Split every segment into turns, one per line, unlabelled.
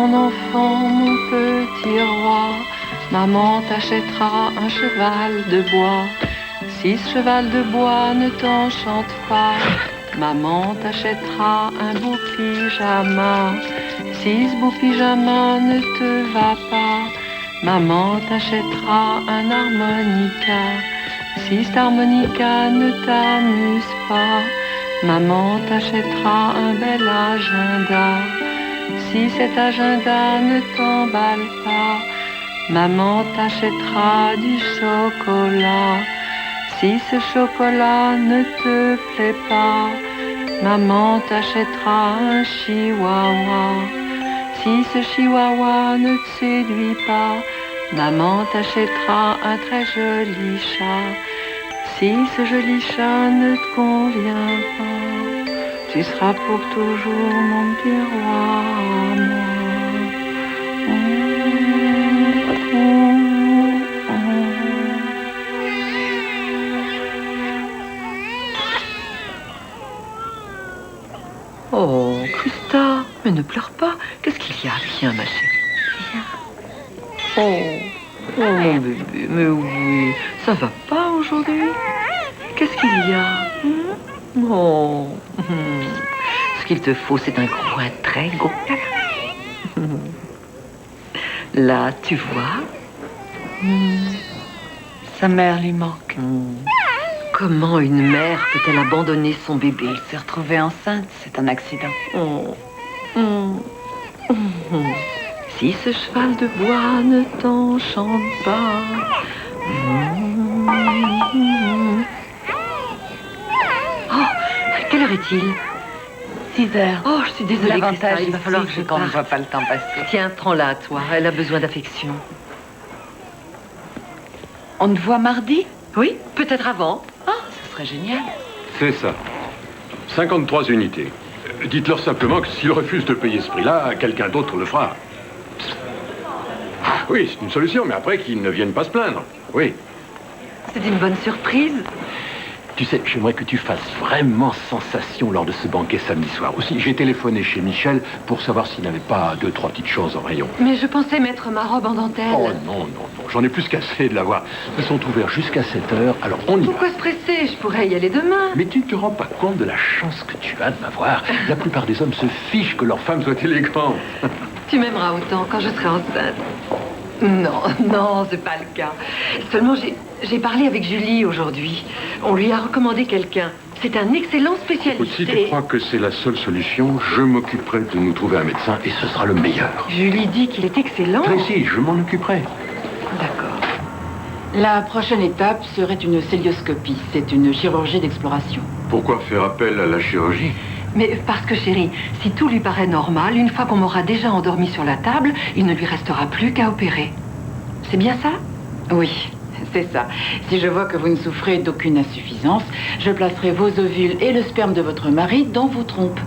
mon enfant, mon petit roi, maman t'achètera un cheval de bois. Si ce cheval de bois ne t'enchante pas, maman t'achètera un beau pyjama. Si ce beau pyjama ne te va pas, maman t'achètera un harmonica. Si cet harmonica ne t'amuse pas, maman t'achètera un bel agenda. Si cet agenda ne t'emballe pas, maman t'achètera du chocolat. Si ce chocolat ne te plaît pas, maman t'achètera un chihuahua. Si ce chihuahua ne te séduit pas, maman t'achètera un très joli chat. Si ce joli chat ne te convient pas, tu seras pour toujours mon petit roi à moi. Oh, Christa, mais ne pleure pas. Qu'est-ce qu'il y a? Viens, ma chérie. Viens. Oh, mon bébé, mais oui, ça va pas aujourd'hui? Qu'est-ce qu'il y a? Oh, ce qu'il te faut, c'est un gros, un très gros câlin. Là, tu vois,
Sa mère lui manque.
comment une mère peut-elle abandonner son bébé?
Elle s'est retrouvée enceinte, c'est un accident.
Si ce cheval de bois ne t'enchante pas. Oh, quelle heure est-il?
6 heures.
Oh, je suis désolée, Christa,
L'avantage
il va falloir que je
qu'on ne
parte.
voit pas le temps passer.
Tiens, prends-la à toi, elle a besoin d'affection.
On te voit mardi?
Oui, peut-être avant.
Ah, ce serait génial.
C'est ça. 53 unités. Dites-leur simplement que s'ils refusent de payer ce prix-là, quelqu'un d'autre le fera. Oui, c'est une solution, mais après qu'ils ne viennent pas se plaindre. Oui.
C'est une bonne surprise.
Tu sais, j'aimerais que tu fasses vraiment sensation lors de ce banquet samedi soir. Aussi, j'ai téléphoné chez Michel pour savoir s'il n'avait pas 2-3 petites choses en rayon.
Mais je pensais mettre ma robe en dentelle.
Oh non, non, non, j'en ai plus qu'assez de l'avoir. Ils sont ouverts jusqu'à 7 heures, alors on y va.
Pourquoi se presser? Je pourrais y aller demain.
Mais tu ne te rends pas compte de la chance que tu as de m'avoir. La plupart des hommes se fichent que leur femme soit élégante.
Tu m'aimeras autant quand je serai enceinte. Non, non, c'est pas le cas. Seulement, j'ai parlé avec Julie aujourd'hui. On lui a recommandé quelqu'un. C'est un excellent spécialiste.
Si tu crois que c'est la seule solution, je m'occuperai de nous trouver un médecin et ce sera le meilleur.
Julie dit qu'il est excellent.
Tracy, je m'en occuperai.
D'accord.
La prochaine étape serait une célioscopie. C'est une chirurgie d'exploration.
Pourquoi faire appel à la chirurgie?
Mais parce que, chérie, si tout lui paraît normal, une fois qu'on m'aura déjà endormi sur la table, il ne lui restera plus qu'à opérer. C'est bien ça?
Oui, c'est ça. Si je vois que vous ne souffrez d'aucune insuffisance, je placerai vos ovules et le sperme de votre mari dans vos trompes,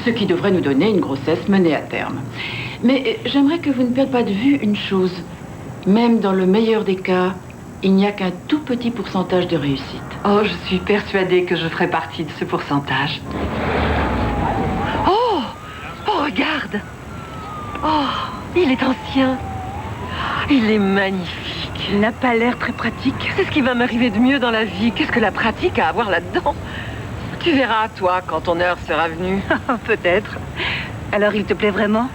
ce qui devrait nous donner une grossesse menée à terme. Mais j'aimerais que vous ne perdiez pas de vue une chose. Même dans le meilleur des cas, il n'y a qu'un tout petit pourcentage de réussite.
Oh, je suis persuadée que je ferai partie de ce pourcentage. Oh! Oh, regarde! Oh, il est ancien. Il est magnifique.
Il n'a pas l'air très pratique.
C'est ce qui va m'arriver de mieux dans la vie. Qu'est-ce que la pratique a à voir là-dedans? Tu verras, toi, quand ton heure sera venue.
Peut-être. Alors, il te plaît vraiment?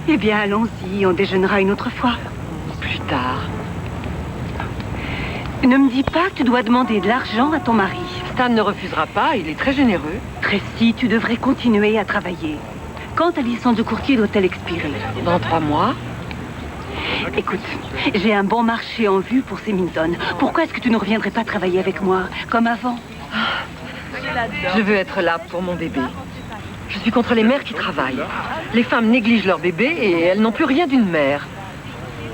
Eh bien, allons-y, on déjeunera une autre fois.
Plus tard.
Ne me dis pas que tu dois demander de l'argent à ton mari.
Stan ne refusera pas, il est très généreux.
Tracy, tu devrais continuer à travailler. Quand ta licence de courtier doit-elle expirer?
Dans 3 mois.
Écoute, j'ai un bon marché en vue pour ces Minton. Pourquoi est-ce que tu ne reviendrais pas travailler avec moi, comme avant?
Je veux être là pour mon bébé. Je suis contre les mères qui travaillent. Les femmes négligent leur bébé et elles n'ont plus rien d'une mère.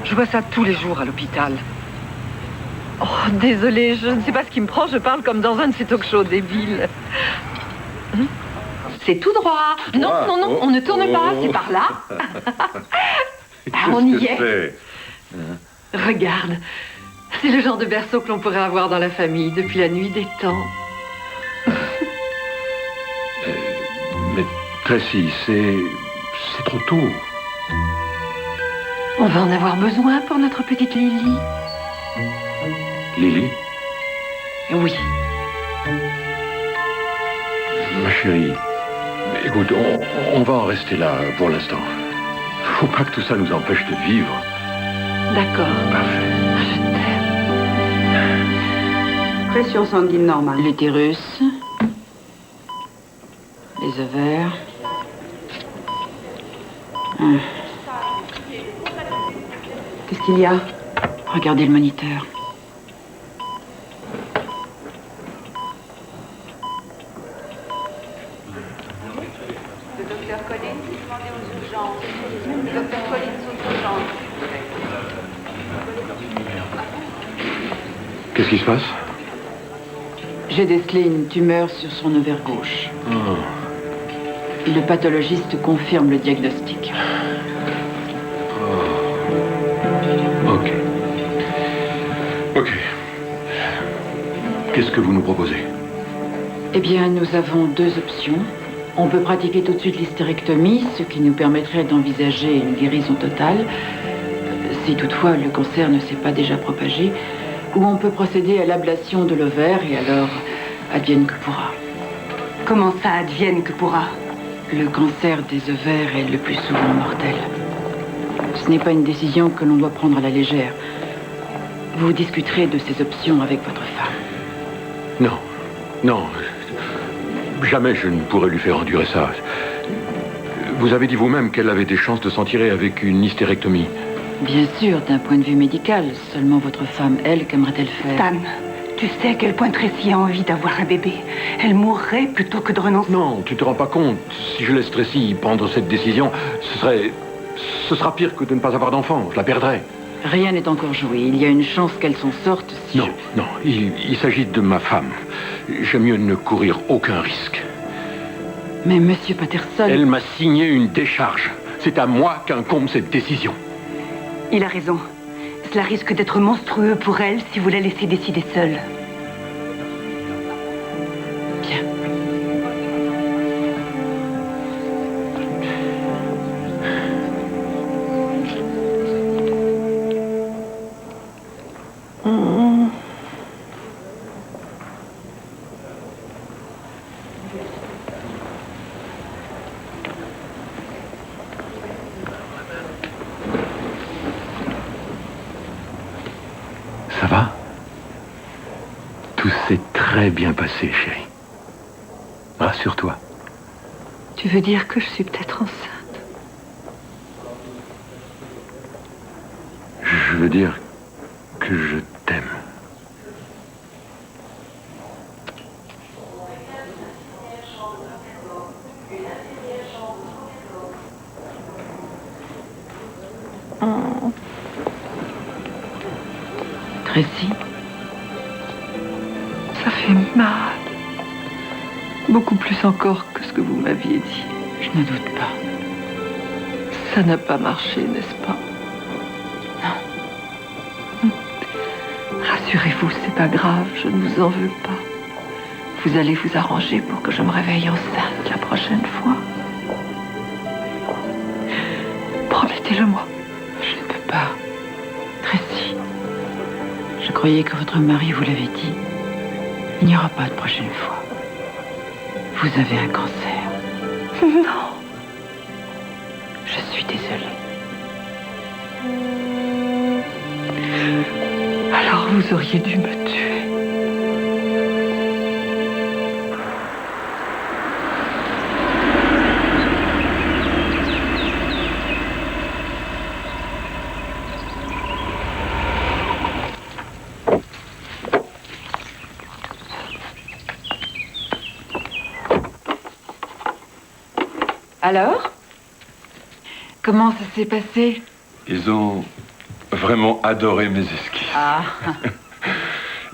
Je vois ça tous les jours à l'hôpital. Oh, désolée, je ne sais pas ce qui me prend. Je parle comme dans un de ces talk-shows débiles. C'est tout droit. Non, non, non, on ne tourne pas. C'est par là. Ah, on y est. Regarde. C'est le genre de berceau que l'on pourrait avoir dans la famille depuis la nuit des temps.
Mais Tracy, c'est trop tôt.
On va en avoir besoin pour notre petite Lily.
Lily,
Oui.
ma chérie, écoute, on va en rester là pour l'instant. Faut pas que tout ça nous empêche de vivre.
D'accord.
Parfait.
Je t'aime.
Pression sanguine normale.
L'utérus, les ovaires.
Qu'est-ce qu'il y a?
Regardez le moniteur.
Le docteur Collins, demandez aux urgences. Le docteur Collins aux urgences.
Qu'est-ce qui se passe?
J'ai décelé une tumeur sur son ovaire gauche. Le pathologiste confirme le diagnostic.
Ok. Ok. Qu'est-ce que vous nous proposez?
Eh bien, nous avons deux options. On peut pratiquer tout de suite l'hystérectomie, ce qui nous permettrait d'envisager une guérison totale, si toutefois le cancer ne s'est pas déjà propagé, ou on peut procéder à l'ablation de l'ovaire et alors advienne que pourra.
Comment ça advienne que pourra?
Le cancer des ovaires est le plus souvent mortel. Ce n'est pas une décision que l'on doit prendre à la légère. Vous discuterez de ces options avec votre femme.
Non. Non. Jamais je ne pourrais lui faire endurer ça. Vous avez dit vous-même qu'elle avait des chances de s'en tirer avec une hystérectomie.
Bien sûr, d'un point de vue médical. Seulement votre femme, elle, qu'aimerait-elle faire?
Stan, tu sais à quel point Tracy a envie d'avoir un bébé. Elle mourrait plutôt que de renoncer.
Non, tu te rends pas compte. Si je laisse Tracy prendre cette décision, ce sera pire que de ne pas avoir d'enfant. Je la perdrai.
Rien n'est encore joué. Il y a une chance qu'elle s'en sorte si
Non, non, il s'agit de ma femme. J'aime mieux ne courir aucun risque.
Mais Monsieur Patterson...
Elle m'a signé une décharge. C'est à moi qu'incombe cette décision.
Il a raison. Cela risque d'être monstrueux pour elle si vous la laissez décider seule.
Bien.
Ça va? Tout s'est très bien passé, chérie. Rassure-toi.
Tu veux dire que je suis peut-être enceinte?
Je veux dire que je t'aime.
Tracy,
Ça fait mal. Beaucoup plus encore que ce que vous m'aviez dit.
je ne doute pas.
Ça n'a pas marché, n'est-ce pas? Non. Rassurez-vous, c'est pas grave, je ne vous en veux pas. Vous allez vous arranger pour que je me réveille enceinte la prochaine fois. Promettez-le-moi.
Je ne peux pas. Tracy, je croyais que votre mari vous l'avait dit. Il n'y aura pas de prochaine fois. Vous avez un cancer.
Non.
Je suis désolée.
Alors vous auriez dû me tuer.
Alors? Comment ça s'est passé?
Ils ont vraiment adoré mes esquisses.
Ah,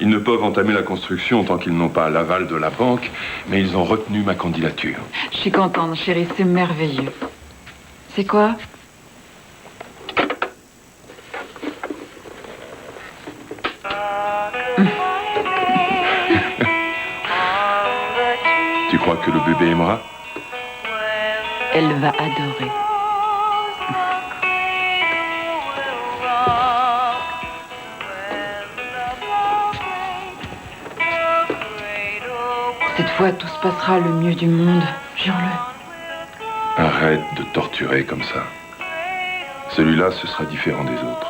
Ils ne peuvent entamer la construction tant qu'ils n'ont pas l'aval de la banque, mais ils ont retenu ma candidature.
je suis contente, chérie, c'est merveilleux. C'est quoi?
Tu crois que le bébé aimera?
Elle va adorer. Cette fois, tout se passera le mieux du monde, jure-le.
Arrête de torturer comme ça. Celui-là, ce sera différent des autres.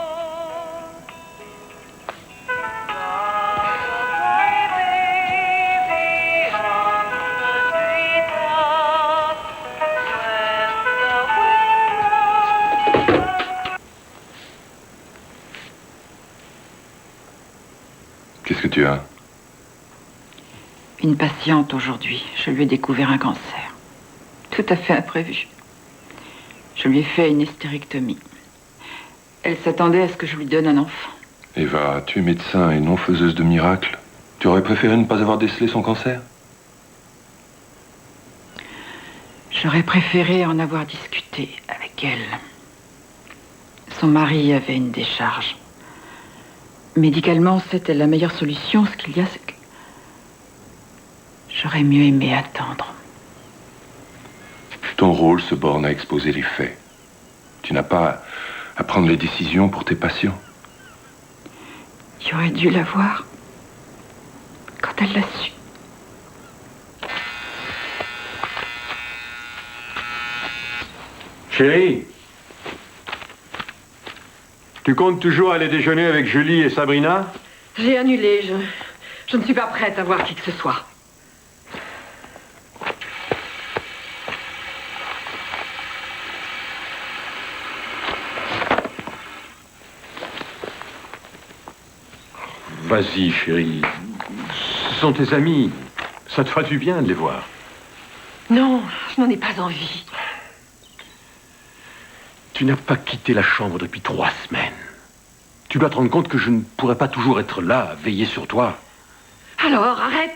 Qu'est-ce que tu as?
Une patiente aujourd'hui. Je lui ai découvert un cancer. Tout à fait imprévu. Je lui ai fait une hystérectomie. Elle s'attendait à ce que je lui donne un enfant.
Eva, tu es médecin et non faiseuse de miracles. Tu aurais préféré ne pas avoir décelé son cancer?
J'aurais préféré en avoir discuté avec elle. Son mari avait une décharge. Médicalement, c'était la meilleure solution. Ce qu'il y a, c'est que j'aurais mieux aimé attendre.
Ton rôle se borne à exposer les faits. Tu n'as pas à prendre les décisions pour tes patients.
Tu aurais dû la voir quand elle l'a su.
Chérie, tu comptes toujours aller déjeuner avec Julie et Sabrina?
J'ai annulé. Je ne suis pas prête à voir qui que ce soit.
Vas-y, chérie. Ce sont tes amis. Ça te fera du bien de les voir.
Non, je n'en ai pas envie.
Tu n'as pas quitté la chambre depuis 3 semaines. Tu dois te rendre compte que je ne pourrai pas toujours être là, à veiller sur toi.
Alors, arrête.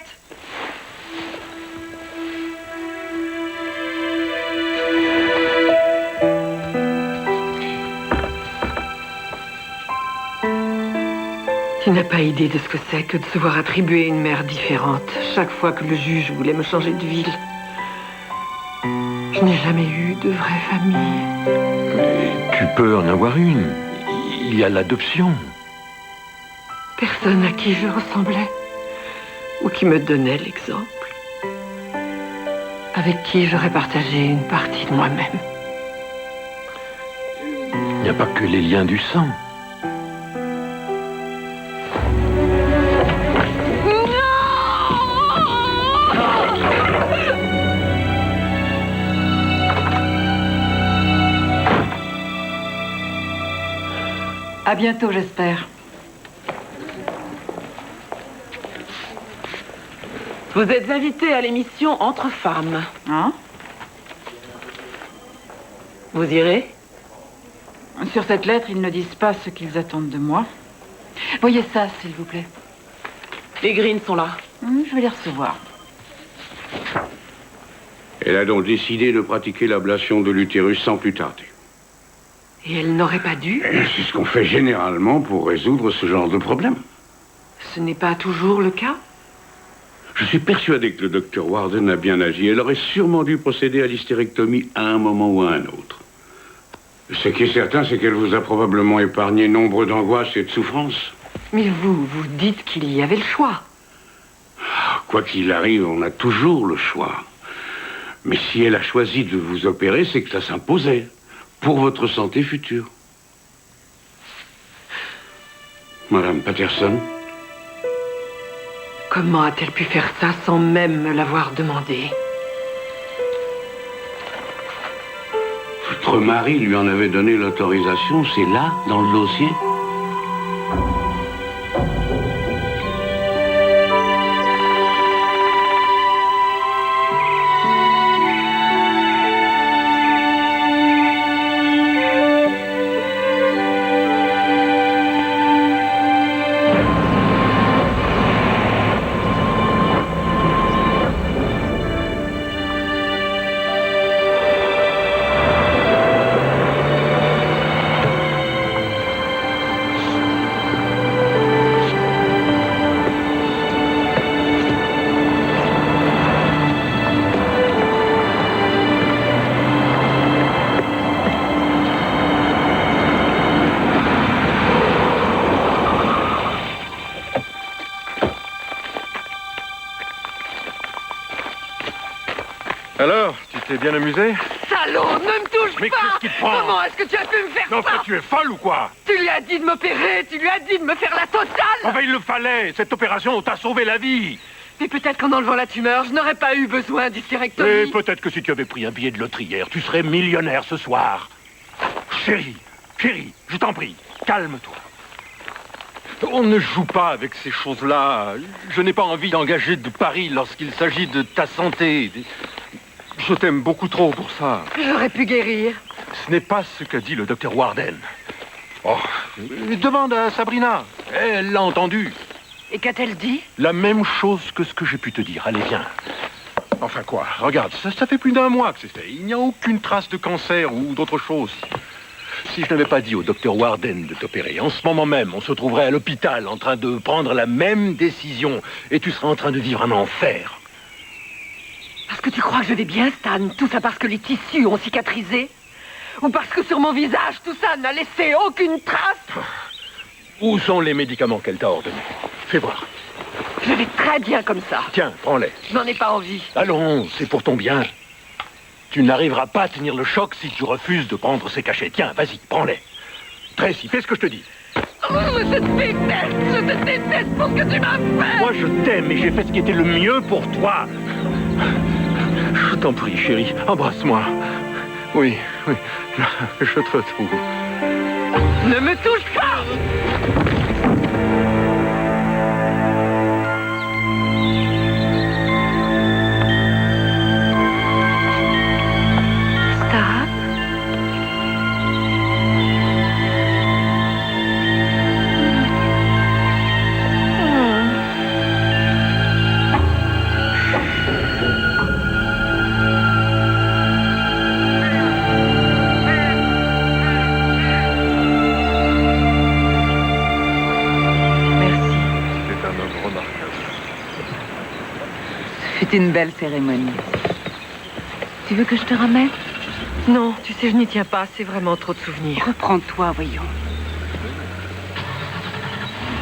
Tu n'as pas idée de ce que c'est que de se voir attribuer une mère différente chaque fois que le juge voulait me changer de ville. Je n'ai jamais eu de vraie famille.
Mais tu peux en avoir une. Il y a l'adoption.
Personne à qui je ressemblais ou qui me donnait l'exemple. Avec qui j'aurais partagé une partie de moi-même.
Il n'y a pas que les liens du sang.
À bientôt, j'espère.
Vous êtes invité à l'émission Entre femmes.
Hein?
Vous irez?
Sur cette lettre, ils ne disent pas ce qu'ils attendent de moi. Voyez ça, s'il vous plaît.
Les Greens sont là.
Je vais les recevoir.
Elle a donc décidé de pratiquer l'ablation de l'utérus sans plus tarder.
Et elle n'aurait pas dû?
C'est ce qu'on fait généralement pour résoudre ce genre de problème.
Ce n'est pas toujours le cas?
Je suis persuadé que le docteur Warden a bien agi. Elle aurait sûrement dû procéder à l'hystérectomie à un moment ou à un autre. Ce qui est certain, c'est qu'elle vous a probablement épargné nombre d'angoisses et de souffrances.
Mais vous dites qu'il y avait le choix.
Quoi qu'il arrive, on a toujours le choix. Mais si elle a choisi de vous opérer, c'est que ça s'imposait. Pour votre santé future. Madame Patterson?
Comment a-t-elle pu faire ça sans même me l'avoir demandé?
Votre mari lui en avait donné l'autorisation, c'est là, dans le dossier?
t'es bien amusé?
Salaud, ne me touche
Mais
pas!
qu'est-ce qui te prend?
Comment est-ce que tu as pu me faire
Non,
ça?
quoi, tu es folle ou quoi?
Tu lui as dit de m'opérer, tu lui as dit de me faire la totale!
Enfin, il le fallait. Cette opération t'a sauvé la vie.
Mais peut-être qu'en enlevant la tumeur, je n'aurais pas eu besoin d'hystérectomie.
Et peut-être que si tu avais pris un billet de loterie hier, tu serais millionnaire ce soir. Chérie, je t'en prie, calme-toi. On ne joue pas avec ces choses-là. Je n'ai pas envie d'engager de paris lorsqu'il s'agit de ta santé. Je t'aime beaucoup trop pour ça.
J'aurais pu guérir.
Ce n'est pas ce qu'a dit le docteur Warden. Oh, demande à Sabrina. Elle l'a entendu.
Et qu'a-t-elle dit?
La même chose que ce que j'ai pu te dire. Allez, viens. Enfin quoi, regarde, ça fait plus d'1 mois que c'est fait. Il n'y a aucune trace de cancer ou d'autre chose. Si je n'avais pas dit au docteur Warden de t'opérer, en ce moment même, on se trouverait à l'hôpital en train de prendre la même décision et tu serais en train de vivre un enfer.
Parce que tu crois que je vais bien, Stan? Tout ça parce que les tissus ont cicatrisé? Ou parce que sur mon visage, tout ça n'a laissé aucune trace?
Où sont les médicaments qu'elle t'a ordonnés? Fais voir.
Je vais très bien comme ça.
Tiens, prends-les.
Je n'en ai pas envie.
Allons, c'est pour ton bien. Tu n'arriveras pas à tenir le choc si tu refuses de prendre ces cachets. Tiens, vas-y, prends-les. Tracy, fais ce que je te dis.
Oh, je te déteste pour ce que tu m'as fait.
Moi, je t'aime et j'ai fait ce qui était le mieux pour toi. Je t'en prie, chérie, embrasse-moi. Oui, je te retrouve.
Ne me touche pas! Stop.
C'est une belle cérémonie. Tu veux que je te ramène?
Non, tu sais, je n'y tiens pas. C'est vraiment trop de souvenirs.
Reprends-toi, voyons.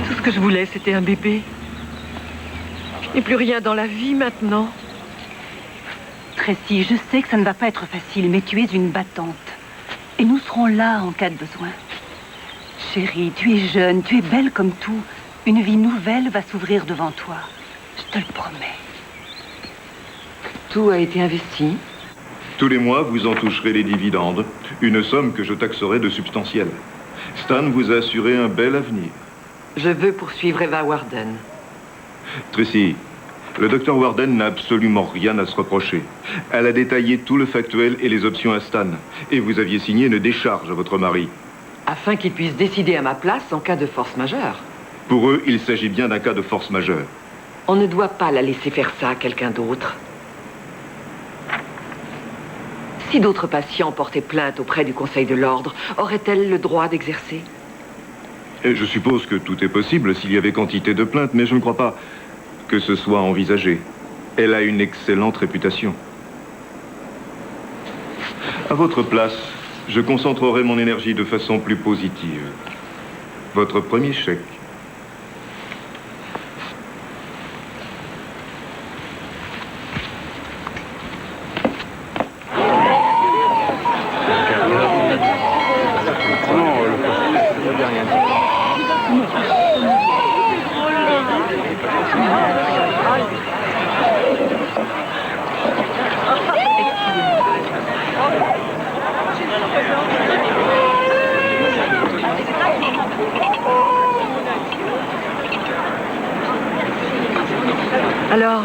Tout ce que je voulais, c'était un bébé. Je n'ai plus rien dans la vie maintenant.
Tracy, je sais que ça ne va pas être facile, mais tu es une battante. Et nous serons là en cas de besoin. Chérie, tu es jeune, tu es belle comme tout. Une vie nouvelle va s'ouvrir devant toi. Je te le promets.
Tout a été investi.
Tous les mois, vous en toucherez les dividendes, une somme que je taxerai de substantielle. Stan vous a assuré un bel avenir.
Je veux poursuivre Eva Warden.
Tracy, le docteur Warden n'a absolument rien à se reprocher. Elle a détaillé tout le factuel et les options à Stan. Et vous aviez signé une décharge à votre mari.
Afin qu'il puisse décider à ma place en cas de force majeure.
Pour eux, il s'agit bien d'un cas de force majeure.
On ne doit pas la laisser faire ça à quelqu'un d'autre. Si d'autres patients portaient plainte auprès du Conseil de l'Ordre, aurait-elle le droit d'exercer?
Et je suppose que tout est possible s'il y avait quantité de plaintes, mais je ne crois pas que ce soit envisagé. Elle a une excellente réputation. À votre place, je concentrerai mon énergie de façon plus positive. Votre premier chèque.
Alors,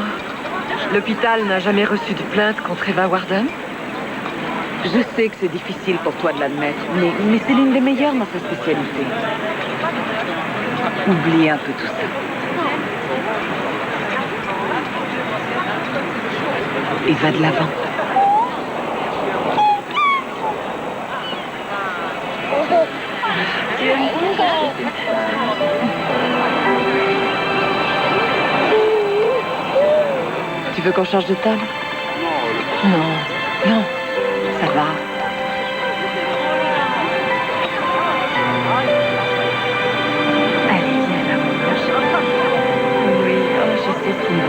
l'hôpital n'a jamais reçu de plainte contre Eva Warden?
Je sais que c'est difficile pour toi de l'admettre, mais c'est l'une des meilleures dans sa spécialité. Oublie un peu tout ça. Et va de l'avant.
Tu veux qu'on change de table? Non, ça va.
Allez, viens là, mon ange. Oui, oh, je sais ce qu'il me va.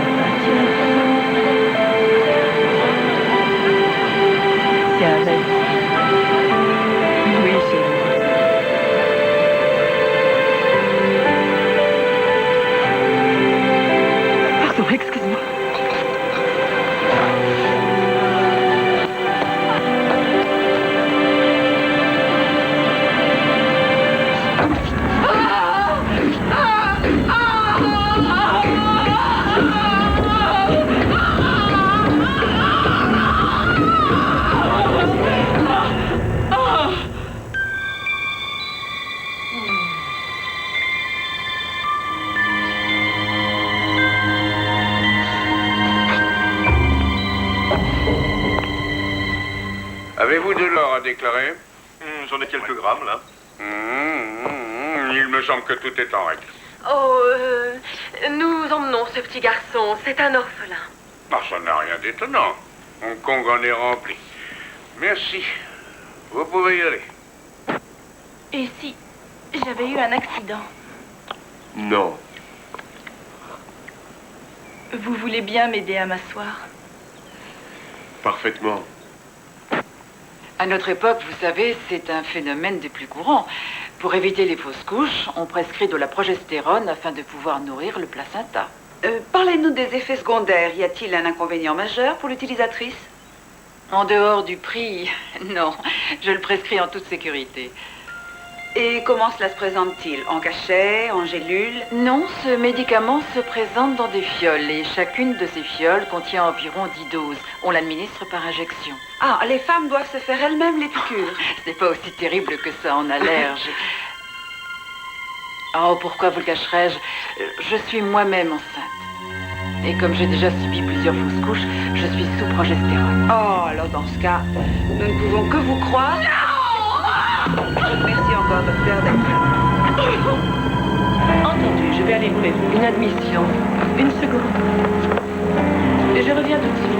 Avez-vous de l'or à déclarer?
J'en ai quelques grammes, là.
Il me semble que tout est en règle.
Oh, nous emmenons ce petit garçon. C'est un orphelin.
Ah, ça n'a rien d'étonnant. Hong Kong en est rempli. Merci. Vous pouvez y aller.
Et si j'avais eu un accident?
Non.
Vous voulez bien m'aider à m'asseoir?
Parfaitement.
À notre époque, vous savez, c'est un phénomène des plus courants. Pour éviter les fausses couches, on prescrit de la progestérone afin de pouvoir nourrir le placenta.
Parlez-nous des effets secondaires. Y a-t-il un inconvénient majeur pour l'utilisatrice?
En dehors du prix, non. Je le prescris en toute sécurité.
Et comment cela se présente-t-il? En cachet, en gélule?
Non, ce médicament se présente dans des fioles et chacune de ces fioles contient environ 10 doses. On l'administre par injection.
Ah, les femmes doivent se faire elles-mêmes les piqûres.
C'est pas aussi terrible que ça en allergie. Oh, pourquoi vous le cacherais-je? Je suis moi-même enceinte. Et comme j'ai déjà subi plusieurs fausses couches, je suis sous progestérone.
Oh, alors dans ce cas, nous ne pouvons que vous croire. Merci encore, docteur, d'être là.
Entendu, je vais aller ouvrir. Une admission. Une seconde. Et je reviens tout de suite.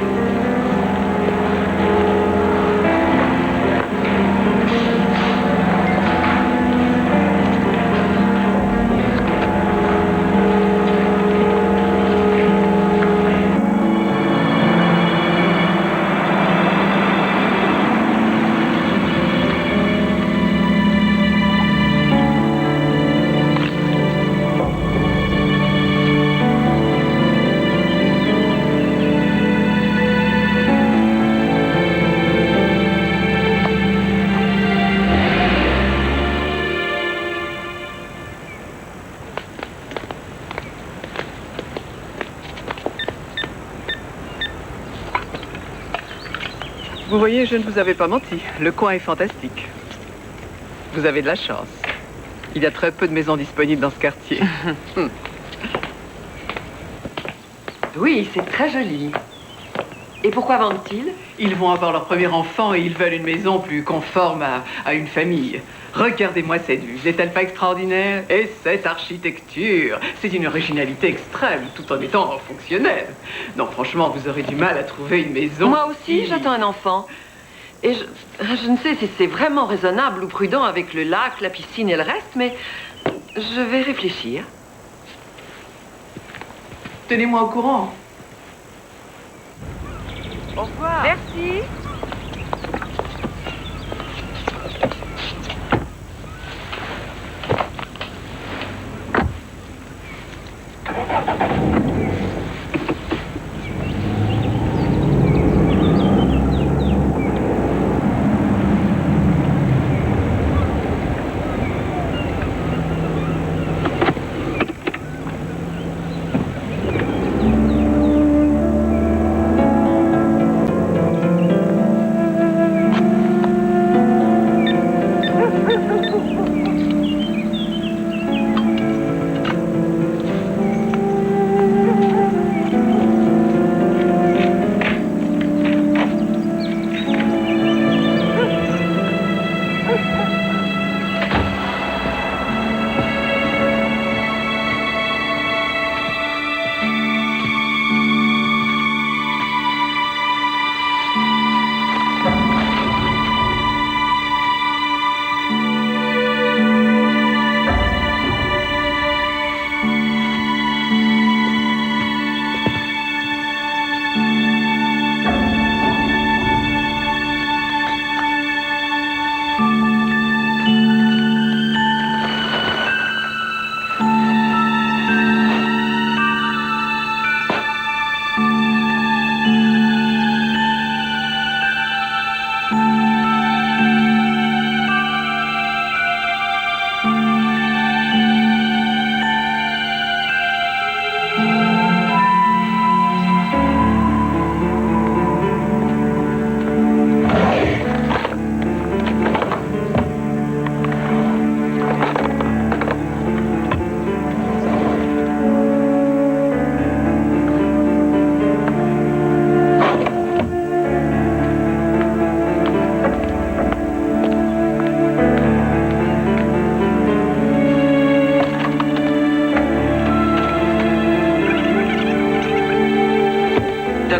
Vous voyez, je ne vous avais pas menti. Le coin est fantastique. Vous avez de la chance. Il y a très peu de maisons disponibles dans ce quartier.
Oui, c'est très joli. Et pourquoi vendent-ils?
Ils vont avoir leur premier enfant et ils veulent une maison plus conforme à une famille. Regardez-moi cette vue, n'est-elle pas extraordinaire? Et cette architecture, c'est une originalité extrême, tout en étant fonctionnelle. Non, franchement, vous aurez du mal à trouver une maison.
Moi aussi, j'attends un enfant. Et je ne sais si c'est vraiment raisonnable ou prudent avec le lac, la piscine et le reste, mais je vais réfléchir.
Tenez-moi au courant.
Au revoir.
Merci.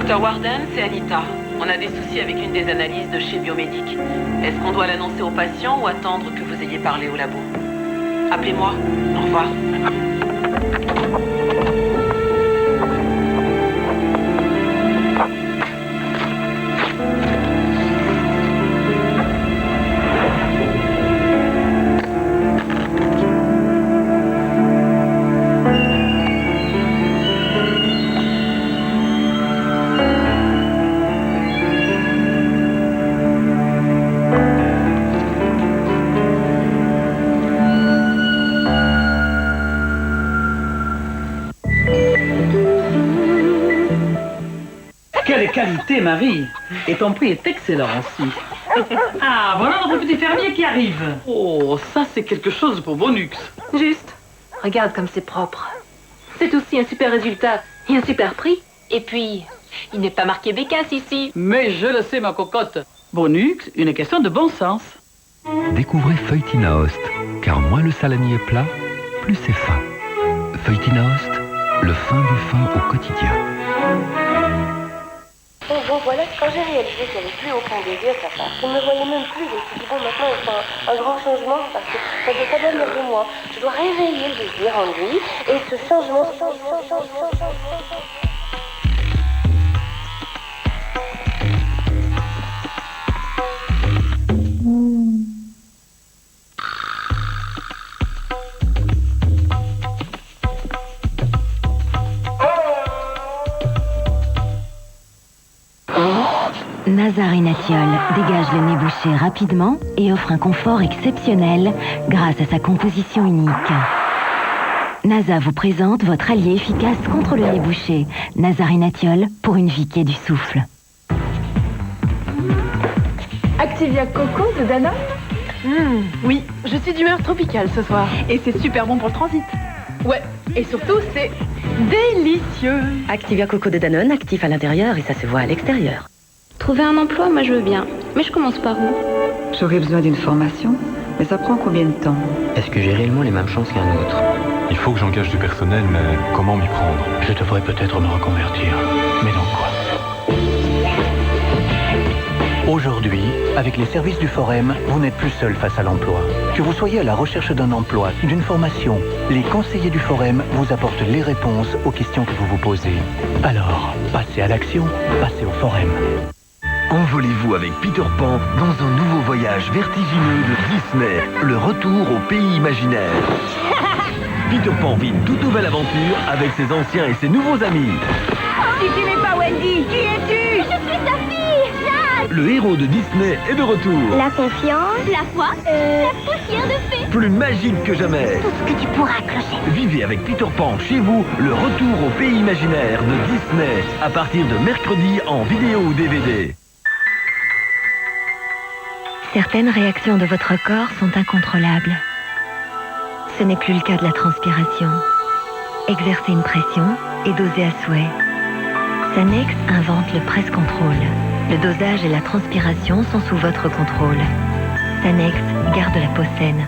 Docteur Warden, c'est Anita. On a des soucis avec une des analyses de chez Biomédic. Est-ce qu'on doit l'annoncer au patient ou attendre que vous ayez parlé au labo? Appelez-moi. Au revoir.
Quelle qualité, Marie! Et ton prix est excellent aussi. Ah, voilà notre petit fermier qui arrive. Oh, ça c'est quelque chose pour Bonux.
Juste. Regarde comme c'est propre. C'est aussi un super résultat et un super prix. Et puis, il n'est pas marqué Bécasse ici.
Mais je le sais, ma cocotte. Bonux, une question de bon sens.
Découvrez Feuilletina-Host, car moins le salami est plat, plus c'est fin. Feuilletina-Host, le fin du fin au quotidien.
Bon, voilà, quand j'ai réalisé qu'il n'y avait plus au fond des yeux, ça passe. Je ne me voyais même plus, je me suis dit, bon, maintenant, il faut un grand changement, parce que ça ne doit pas venir de moi. Je dois réveiller le désir en lui, et ce changement...
Nazarinatiol dégage le nez bouché rapidement et offre un confort exceptionnel grâce à sa composition unique. NASA vous présente votre allié efficace contre le nez bouché. Nazarinatiol pour une vie qui est du souffle.
Activia Coco de Danone. Oui, je suis d'humeur tropicale ce soir. Et c'est super bon pour le transit. Ouais, et surtout c'est délicieux.
Activia Coco de Danone, actif à l'intérieur et ça se voit à l'extérieur.
Trouver un emploi, moi je veux bien. Mais je commence par où?
J'aurais besoin d'une formation, mais ça prend combien de temps?
Est-ce que j'ai réellement les mêmes chances qu'un autre?
Il faut que j'engage du personnel, mais comment m'y prendre?
Je devrais peut-être me reconvertir. Mais dans quoi? Aujourd'hui, avec les services du Forum, vous n'êtes plus seul face à l'emploi. Que vous soyez à la recherche d'un emploi, d'une formation, les conseillers du Forum vous apportent les réponses aux questions que vous vous posez. Alors, passez à l'action, passez au Forum.
Envolez-vous avec Peter Pan dans un nouveau voyage vertigineux de Disney, le retour au pays imaginaire. Peter Pan vit une toute nouvelle aventure avec ses anciens et ses nouveaux amis.
Si tu n'es pas Wendy, qui es-tu? Je suis ta fille, Jacques.
Le héros de Disney est de retour.
La confiance, la foi, la poussière de fée.
Plus magique que jamais.
Tout ce que tu pourras clocher.
Vivez avec Peter Pan chez vous le retour au pays imaginaire de Disney à partir de mercredi en vidéo ou DVD.
Certaines réactions de votre corps sont incontrôlables. Ce n'est plus le cas de la transpiration. Exercez une pression et dosez à souhait. Sanex invente le press control. Le dosage et la transpiration sont sous votre contrôle. Sanex garde la peau saine.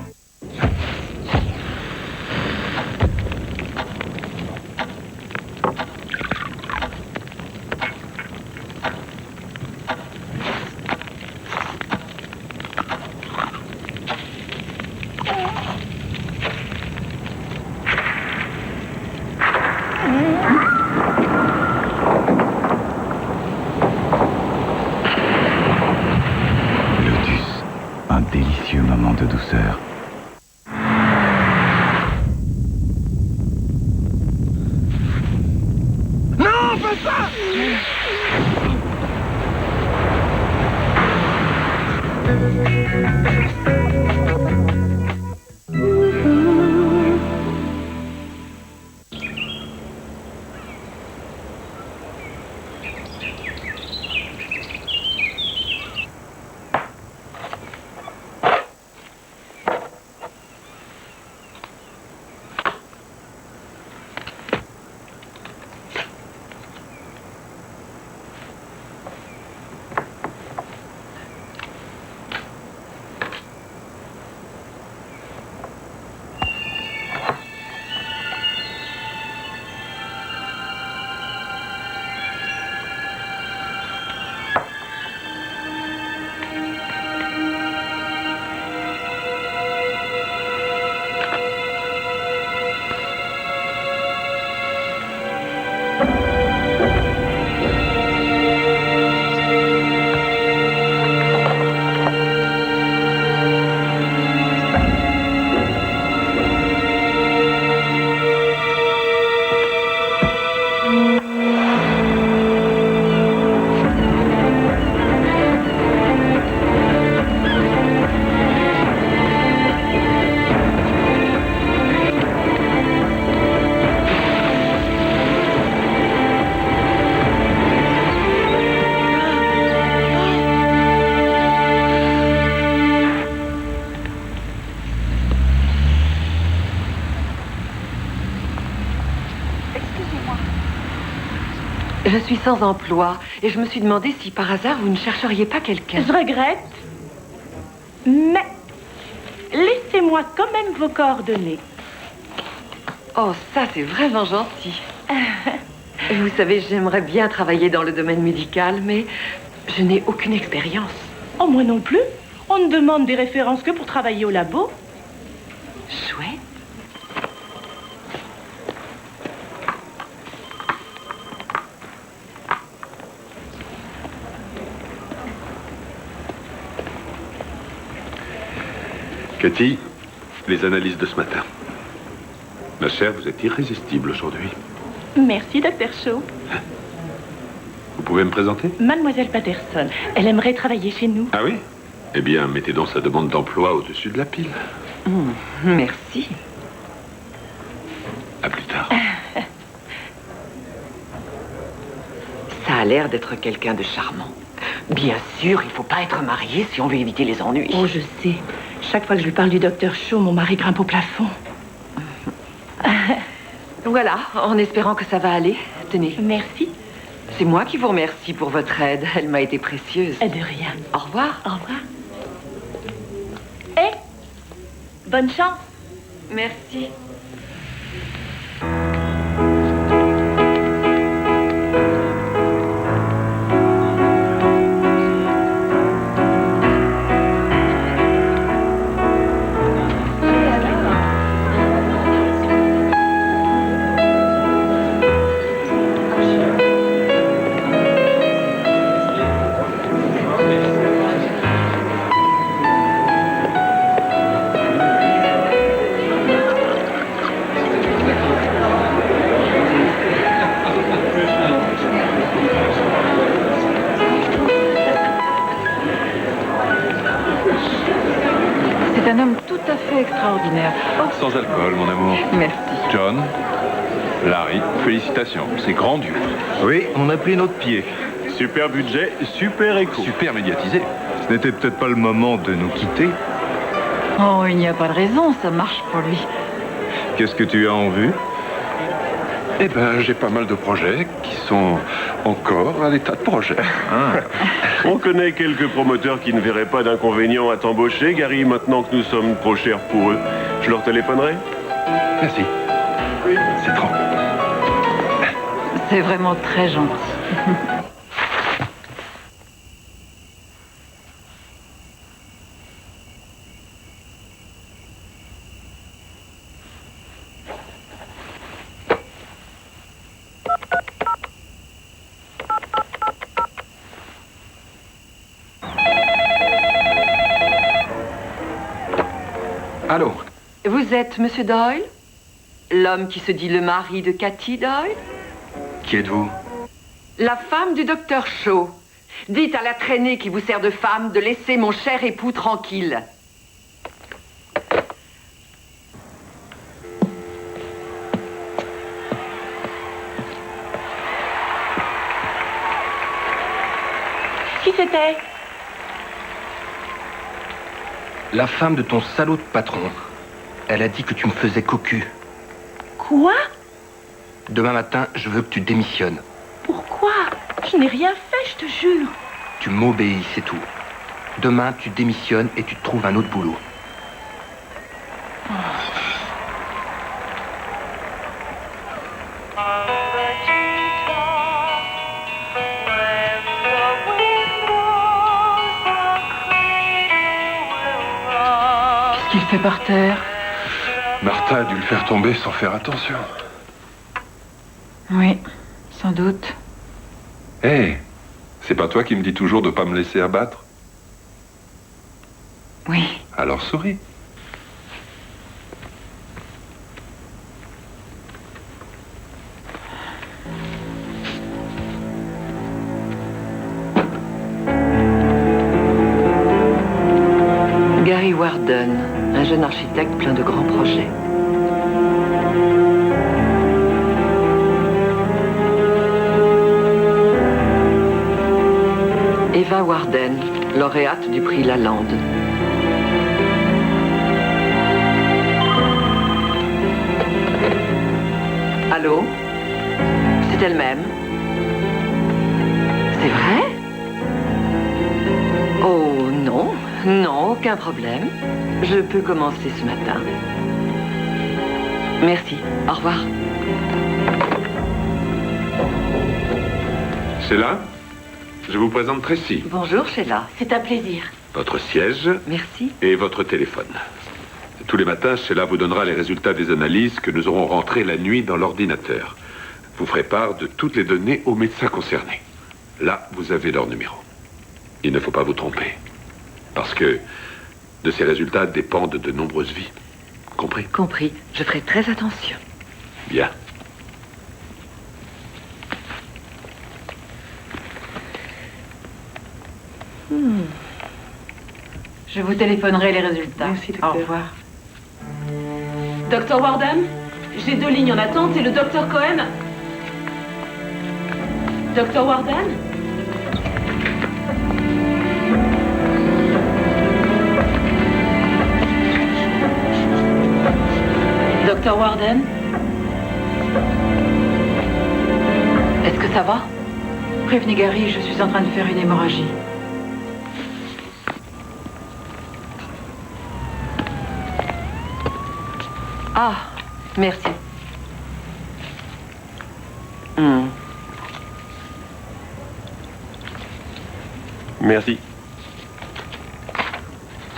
Un délicieux moment de douceur.
Non, pas ça!
Je suis sans emploi et je me suis demandé si par hasard vous ne chercheriez pas quelqu'un.
Je regrette, mais laissez-moi quand même vos coordonnées.
Oh, ça c'est vraiment gentil. Vous savez, j'aimerais bien travailler dans le domaine médical, mais je n'ai aucune expérience.
Oh, moi non plus. On ne demande des références que pour travailler au labo.
Chouette.
Cathy, les analyses de ce matin. Ma chère, vous êtes irrésistible aujourd'hui.
Merci, Dr. Shaw.
Vous pouvez me présenter?
Mademoiselle Patterson, elle aimerait travailler chez nous.
Ah oui? Eh bien, mettez donc sa demande d'emploi au-dessus de la pile.
Merci.
À plus tard.
Ça a l'air d'être quelqu'un de charmant. Bien sûr, il ne faut pas être marié si on veut éviter les ennuis.
Oh, je sais. Chaque fois que je lui parle du Dr. Shaw, mon mari grimpe au plafond.
Voilà, en espérant que ça va aller. Tenez.
Merci.
C'est moi qui vous remercie pour votre aide. Elle m'a été précieuse.
De rien.
Au revoir.
Au revoir. Et bonne chance.
Merci.
C'est un homme tout à fait extraordinaire. Oh,
Sans alcool, mon amour.
merci.
John, Larry, félicitations. C'est grandiose.
Oui, on a pris notre pied. Super budget, super écho.
Super médiatisé.
Ce n'était peut-être pas le moment de nous quitter.
Oh, il n'y a pas de raison, ça marche pour lui.
Qu'est-ce que tu as en vue?
Eh ben, j'ai pas mal de projets qui sont encore à l'état de projet.
On connaît quelques promoteurs qui ne verraient pas d'inconvénient à t'embaucher, Gary, maintenant que nous sommes trop chers pour eux. Je leur téléphonerai?
Merci. C'est trop.
C'est vraiment très gentil.
Allô?
Vous êtes Monsieur Doyle? L'homme qui se dit le mari de Cathy Doyle?
Qui êtes-vous?
La femme du docteur Shaw. Dites à la traînée qui vous sert de femme de laisser mon cher époux tranquille.
Qui c'était?
La femme de ton salaud de patron. Elle a dit que tu me faisais cocu.
Quoi?
Demain matin, je veux que tu démissionnes.
Pourquoi? Je n'ai rien fait, je te jure.
Tu m'obéis, c'est tout. Demain, tu démissionnes et tu te trouves un autre boulot.
Qu'est-ce qu'il fait par terre?
Martha a dû le faire tomber sans faire attention.
Oui,
Sans doute.
Hé, c'est pas toi qui me dis toujours de pas me laisser abattre?
Oui.
Alors souris.
Gary Warden, un jeune architecte plein de grands projets. Eva Warden, lauréate du prix Lalande. Allô? C'est elle-même? C'est vrai? Oh non, non, aucun problème. Je peux commencer ce matin. Merci, au revoir.
Sheila, je vous présente Tracy.
Bonjour Sheila, c'est un plaisir.
Votre siège.
Merci.
Et votre téléphone. Tous les matins, Sheila vous donnera les résultats des analyses que nous aurons rentrées la nuit dans l'ordinateur. Vous ferez part de toutes les données aux médecins concernés. Là, vous avez leur numéro. Il ne faut pas vous tromper. Parce que de ces résultats dépendent de nombreuses vies. Compris?
Compris. Je ferai très attention.
Bien.
Je vous téléphonerai les résultats.
Merci, docteur.
Au revoir.
Docteur Warden, j'ai 2 lignes en attente et le docteur Cohen. Docteur Warden? Docteur Warden?
Est-ce que ça va? Prévenez Gary, je suis en train de faire une hémorragie.
Ah, merci.
Merci.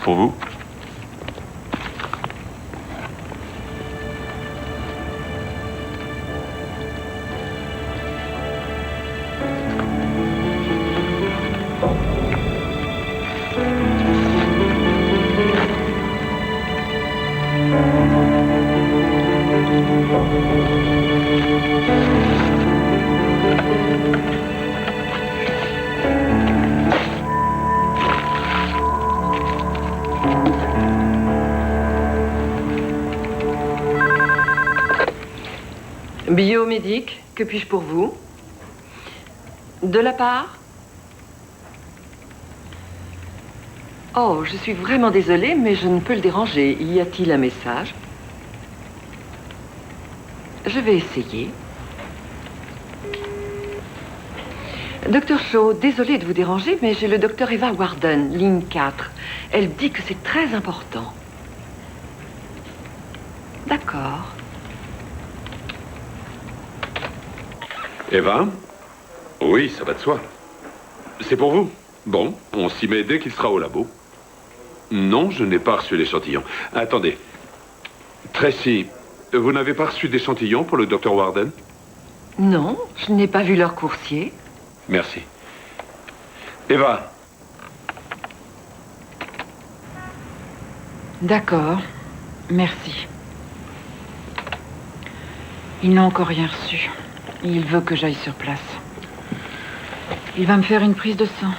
Pour vous?
Biomédique, que puis-je pour vous? De la part? Oh, je suis vraiment désolée, mais je ne peux le déranger. Y a-t-il un message? Je vais essayer. Docteur Shaw, désolée de vous déranger, mais j'ai le docteur Eva Warden, ligne 4. Elle dit que c'est très important. D'accord.
Eva? Oui, ça va de soi. C'est pour vous? Bon, on s'y met dès qu'il sera au labo. Non, je n'ai pas reçu l'échantillon. Attendez. Tracy, vous n'avez pas reçu d'échantillon pour le docteur Warden?
Non, je n'ai pas vu leur coursier.
Merci. Eva?
D'accord. Merci. Il n'a encore rien reçu. Il veut que j'aille sur place. Il va me faire une prise de sang.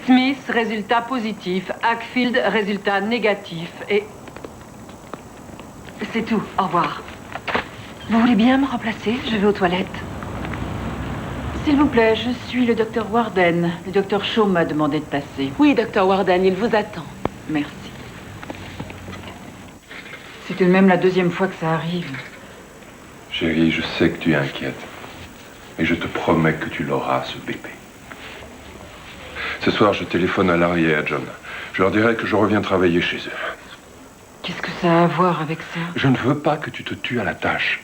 Smith, résultat positif. Hackfield, résultat négatif. Et... c'est tout. Au revoir. Vous voulez bien me remplacer? Je vais aux toilettes.
S'il vous plaît, je suis le docteur Warden. Le docteur Shaw m'a demandé de passer.
Oui, docteur Warden, il vous attend.
Merci. C'est tout de même la 2e fois que ça arrive.
Chérie, je sais que tu es inquiète. Mais je te promets que tu l'auras, ce bébé. Ce soir, je téléphone à Larry et à John. Je leur dirai que je reviens travailler chez eux.
Qu'est-ce que ça a à voir avec ça?
Je ne veux pas que tu te tues à la tâche.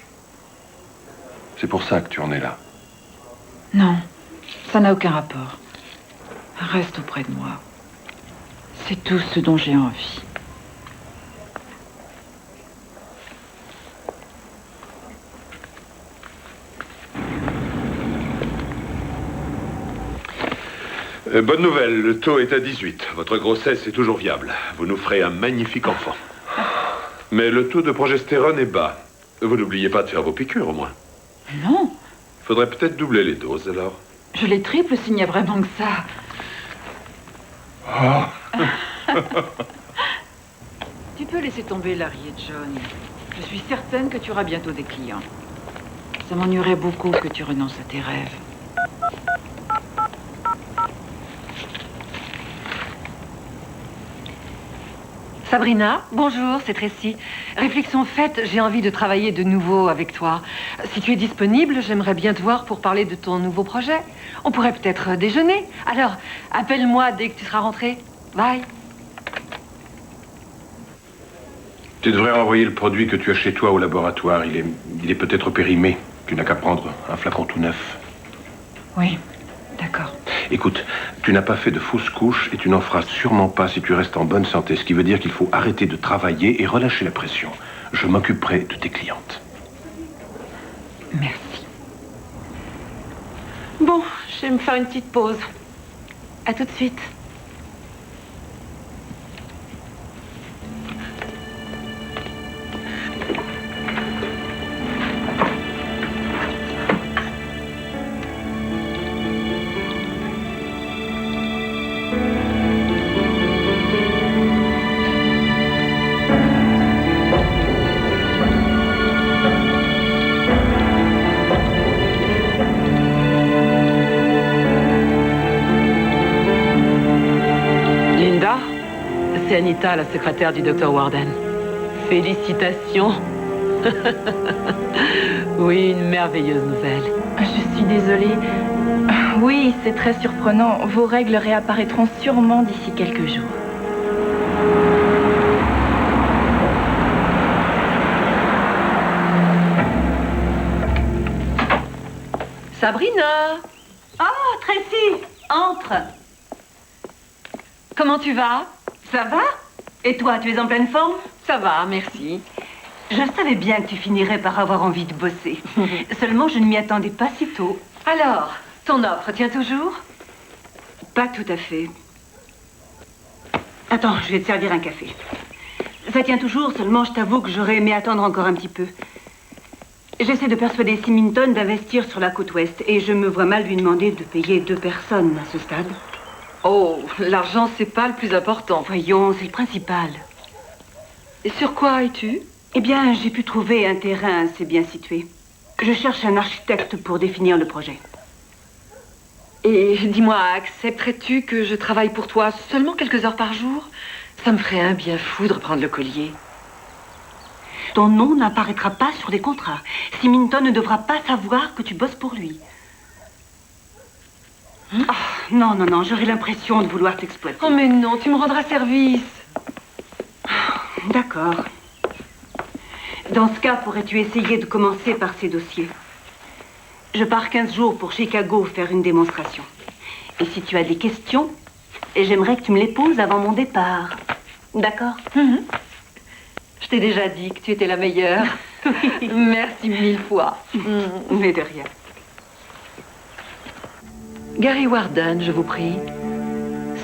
C'est pour ça que tu en es là.
Non, ça n'a aucun rapport. Reste auprès de moi. C'est tout ce dont j'ai envie.
Bonne nouvelle, le taux est à 18. Votre grossesse est toujours viable. Vous nous ferez un magnifique enfant. Mais le taux de progestérone est bas. Vous n'oubliez pas de faire vos piqûres, au moins.
Non.
Faudrait peut-être doubler les doses, alors.
Je les triple s'il n'y a vraiment que ça. Tu peux laisser tomber Larry et John. Je suis certaine que tu auras bientôt des clients. Ça m'ennuierait beaucoup que tu renonces à tes rêves.
Sabrina, bonjour, c'est Tracy. Réflexion faite, j'ai envie de travailler de nouveau avec toi. Si tu es disponible, j'aimerais bien te voir pour parler de ton nouveau projet. On pourrait peut-être déjeuner. Alors, appelle-moi dès que tu seras rentré. Bye.
Tu devrais renvoyer le produit que tu as chez toi au laboratoire. Il est peut-être périmé. Tu n'as qu'à prendre un flacon tout neuf.
Oui, d'accord.
Écoute, tu n'as pas fait de fausses couches et tu n'en feras sûrement pas si tu restes en bonne santé, ce qui veut dire qu'il faut arrêter de travailler et relâcher la pression. Je m'occuperai de tes clientes.
Merci.
Bon, je vais me faire une petite pause. À tout de suite. C'est Anita, la secrétaire du Dr. Warden. Félicitations. Oui, une merveilleuse nouvelle.
Je suis désolée. Oui, c'est très surprenant. Vos règles réapparaîtront sûrement d'ici quelques jours.
Sabrina!
Oh, Tracy, entre.
Comment tu vas?
Ça va? Et toi, tu es en pleine forme?
Ça va, merci.
Je savais bien que tu finirais par avoir envie de bosser. Seulement, je ne m'y attendais pas si tôt.
Alors, ton offre tient toujours?
Pas tout à fait. Attends, je vais te servir un café. Ça tient toujours, seulement je t'avoue que j'aurais aimé attendre encore un petit peu. J'essaie de persuader Symington d'investir sur la côte ouest et je me vois mal lui demander de payer 2 personnes à ce stade.
Oh, l'argent, c'est pas le plus important.
Voyons, c'est le principal.
Et sur quoi es-tu?
Eh bien, j'ai pu trouver un terrain assez bien situé. Je cherche un architecte pour définir le projet.
Et dis-moi, accepterais-tu que je travaille pour toi seulement quelques heures par jour? Ça me ferait un bien fou de reprendre le collier.
Ton nom n'apparaîtra pas sur les contrats. Symington ne devra pas savoir que tu bosses pour lui. Oh, non, non, non, j'aurais l'impression de vouloir t'exploiter.
Oh, mais non, tu me rendras service.
D'accord. Dans ce cas, pourrais-tu essayer de commencer par ces dossiers? Je pars 15 jours pour Chicago faire une démonstration. Et si tu as des questions, j'aimerais que tu me les poses avant mon départ. D'accord?
Je t'ai déjà dit que tu étais la meilleure. Merci 1000 fois.
Mais de rien.
Gary Warden, je vous prie.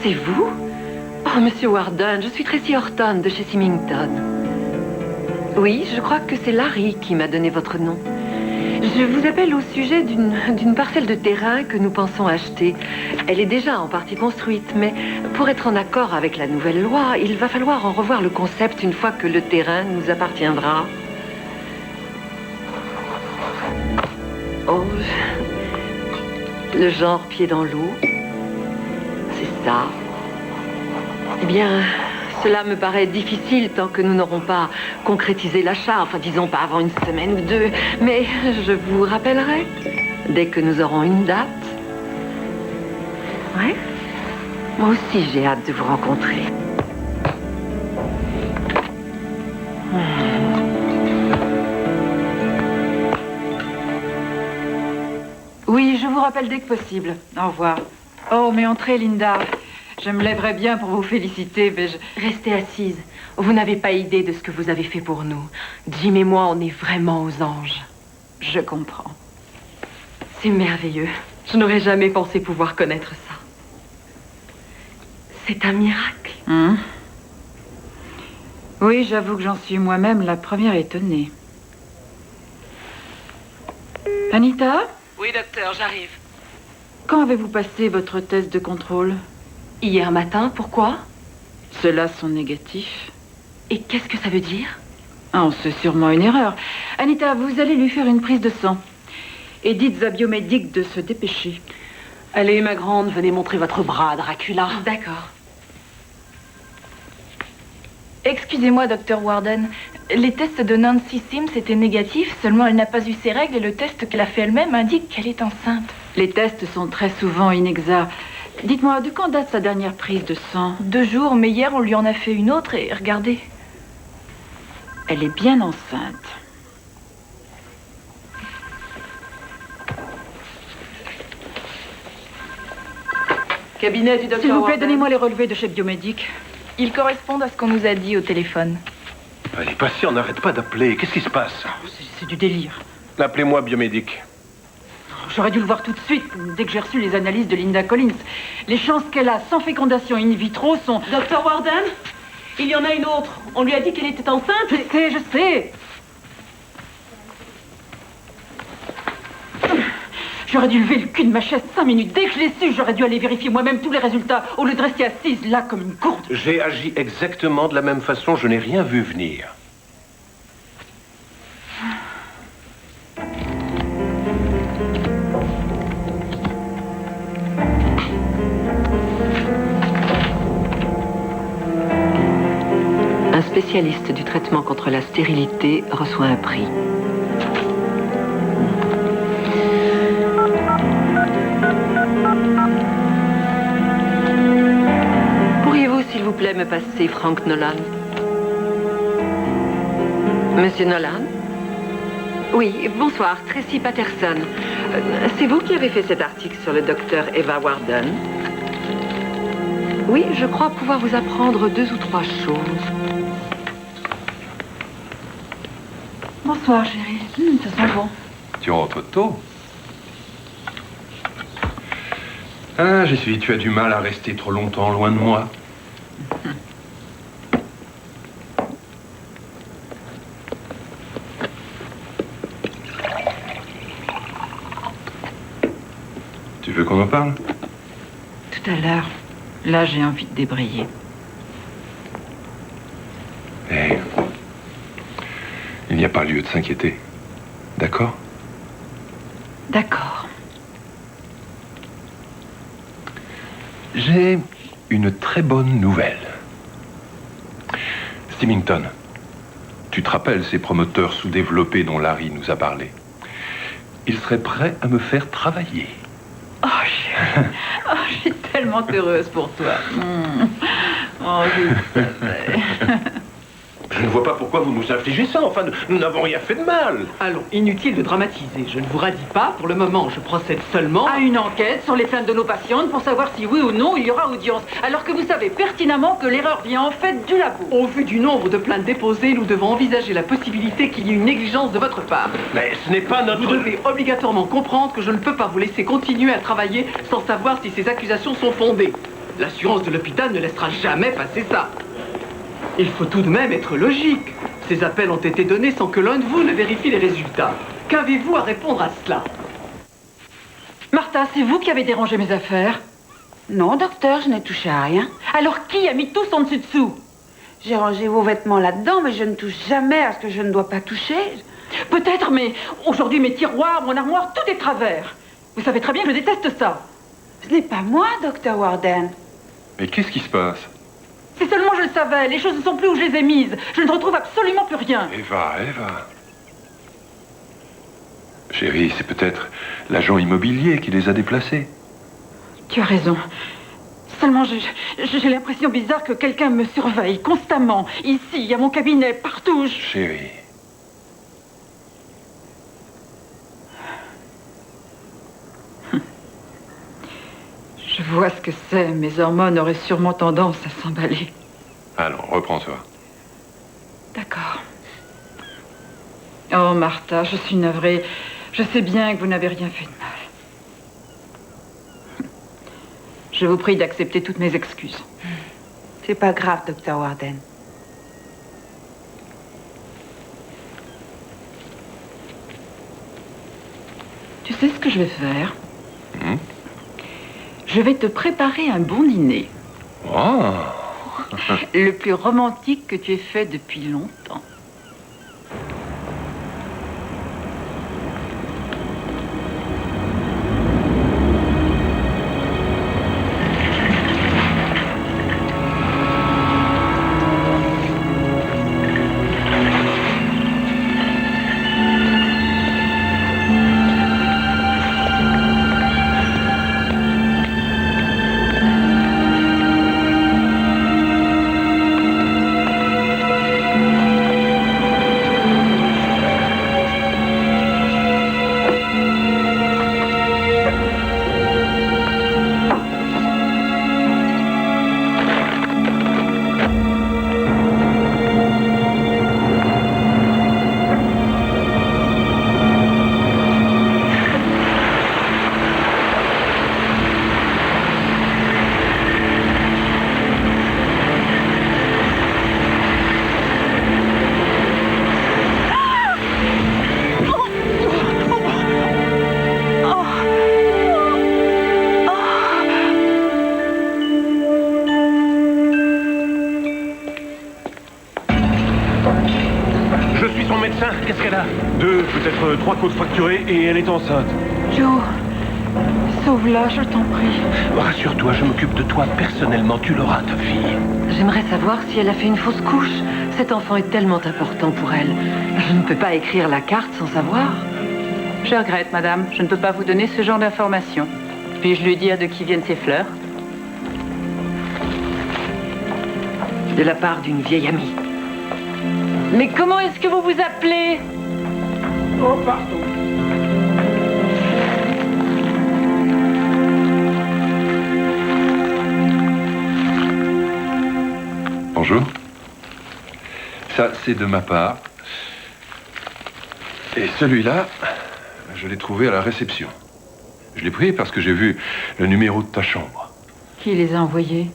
C'est vous? Oh, Monsieur Warden, je suis Tracy Horton de chez Symington. Oui, je crois que c'est Larry qui m'a donné votre nom. Je vous appelle au sujet d'une parcelle de terrain que nous pensons acheter. Elle est déjà en partie construite, mais pour être en accord avec la nouvelle loi, il va falloir en revoir le concept une fois que le terrain nous appartiendra. Oh, le genre pied dans l'eau, c'est ça. Eh bien, cela me paraît difficile tant que nous n'aurons pas concrétisé l'achat. Enfin, disons pas avant une semaine ou 2. Mais je vous rappellerai dès que nous aurons une date. Ouais. Moi aussi, j'ai hâte de vous rencontrer.
Oui, je vous rappelle dès que possible. Au revoir. Oh, mais entrez, Linda. Je me lèverais bien pour vous féliciter, mais
Restez assise. Vous n'avez pas idée de ce que vous avez fait pour nous. Jim et moi, on est vraiment aux anges.
Je comprends.
C'est merveilleux. Je n'aurais jamais pensé pouvoir connaître ça.
c'est un miracle.
Oui, j'avoue que j'en suis moi-même la première étonnée. Anita?
Oui, docteur, j'arrive.
Quand avez-vous passé votre test de contrôle?
Hier matin, pourquoi?
Ceux-là sont négatifs.
Et qu'est-ce que ça veut dire?
Ah, c'est sûrement une erreur. Anita, vous allez lui faire une prise de sang. Et dites à Biomédic de se dépêcher.
Allez, ma grande, venez montrer votre bras à Dracula.
D'accord.
Excusez-moi, Dr. Warden. Les tests de Nancy Sims étaient négatifs, seulement elle n'a pas eu ses règles et le test qu'elle a fait elle-même indique qu'elle est enceinte.
Les tests sont très souvent inexacts. Dites-moi, de quand date sa dernière prise de sang?
2 jours, mais hier on lui en a fait une autre et regardez.
Elle est bien enceinte.
Cabinet du docteur
S'il vous plaît,
Warden.
donnez-moi les relevés de chez Biomédic.
Ils correspondent à ce qu'on nous a dit au téléphone.
Les patients n'arrêtent pas d'appeler. Qu'est-ce qui se passe?
C'est du délire.
Appelez-moi Biomédic.
J'aurais dû le voir tout de suite, dès que j'ai reçu les analyses de Linda Collins. Les chances qu'elle a sans fécondation in vitro sont...
Docteur Warden, il y en a une autre. On lui a dit qu'elle était enceinte.
Je sais. J'aurais dû lever le cul de ma chaise 5 minutes. Dès que je l'ai su, j'aurais dû aller vérifier moi-même tous les résultats, au lieu de rester assise là comme une gourde.
J'ai agi exactement de la même façon. Je n'ai rien vu venir.
Un spécialiste du traitement contre la stérilité reçoit un prix. Pourriez-vous, s'il vous plaît, me passer Frank Nolan? Monsieur Nolan? Oui, bonsoir, Tracy Patterson. C'est vous qui avez fait cet article sur le docteur Eva Warden? Oui, je crois pouvoir vous apprendre 2 ou 3 choses.
Bonsoir, chérie. Ça sent bon.
Tu rentres tôt. Ah, j'ai su, tu as du mal à rester trop longtemps loin de moi. Tu veux qu'on en parle?
Tout à l'heure. Là, j'ai envie de débrayer.
Eh, il n'y a pas lieu de s'inquiéter. D'accord?
D'accord.
J'ai une très bonne nouvelle. Symington, tu te rappelles ces promoteurs sous-développés dont Larry nous a parlé? Ils seraient prêts à me faire travailler.
Oh, chérie. Oh, je suis tellement heureuse pour toi. Oh, je savais.
Je ne vois pas pourquoi vous nous infligez ça. Enfin, nous n'avons rien fait de mal.
Allons, inutile de dramatiser. Je ne vous radie pas. Pour le moment, je procède seulement
à une enquête sur les plaintes de nos patientes pour savoir si oui ou non il y aura audience. Alors que vous savez pertinemment que l'erreur vient en fait du labo.
Au vu du nombre de plaintes déposées, nous devons envisager la possibilité qu'il y ait une négligence de votre part.
Mais ce n'est pas notre...
Vous devez obligatoirement comprendre que je ne peux pas vous laisser continuer à travailler sans savoir si ces accusations sont fondées. L'assurance de l'hôpital ne laissera jamais passer ça. Il faut tout de même être logique. Ces appels ont été donnés sans que l'un de vous ne vérifie les résultats. Qu'avez-vous à répondre à cela?
Martha, c'est vous qui avez dérangé mes affaires?
Non, docteur, je n'ai touché à rien.
Alors qui a mis tout son dessus-dessous?
J'ai rangé vos vêtements là-dedans, mais je ne touche jamais à ce que je ne dois pas toucher.
Peut-être, mais aujourd'hui, mes tiroirs, mon armoire, tout est travers. Vous savez très bien que je déteste ça.
Ce n'est pas moi, docteur Warden.
Mais qu'est-ce qui se passe?
Si seulement je le savais, les choses ne sont plus où je les ai mises. Je ne retrouve absolument plus rien.
Eva. Chérie, c'est peut-être l'agent immobilier qui les a déplacés.
Tu as raison. Seulement, j'ai l'impression bizarre que quelqu'un me surveille constamment. Ici, à mon cabinet, partout.
Chérie.
Je vois ce que c'est. Mes hormones auraient sûrement tendance à s'emballer.
Allons, reprends-toi.
D'accord. Oh, Martha, je suis navrée. Je sais bien que vous n'avez rien fait de mal. Je vous prie d'accepter toutes mes excuses.
C'est pas grave, Dr. Warden.
Tu sais ce que je vais faire? Je vais te préparer un bon dîner.
Oh.
Le plus romantique que tu aies fait depuis longtemps.
Qu'est-ce qu'elle a? 2, peut-être 3 côtes fracturées et elle est enceinte.
Joe, sauve-la, je t'en prie.
Rassure-toi, je m'occupe de toi personnellement. Tu l'auras, ta fille.
J'aimerais savoir si elle a fait une fausse couche. Cet enfant est tellement important pour elle. Je ne peux pas écrire la carte sans savoir.
Je regrette, madame. Je ne peux pas vous donner ce genre d'informations. Puis-je lui dire de qui viennent ces fleurs?
De la part d'une vieille amie.
Mais comment est-ce que vous vous appelez?
Oh, pardon.
Bonjour. Ça, c'est de ma part. Et celui-là, je l'ai trouvé à la réception. Je l'ai pris parce que j'ai vu le numéro de ta chambre.
Qui les a envoyés?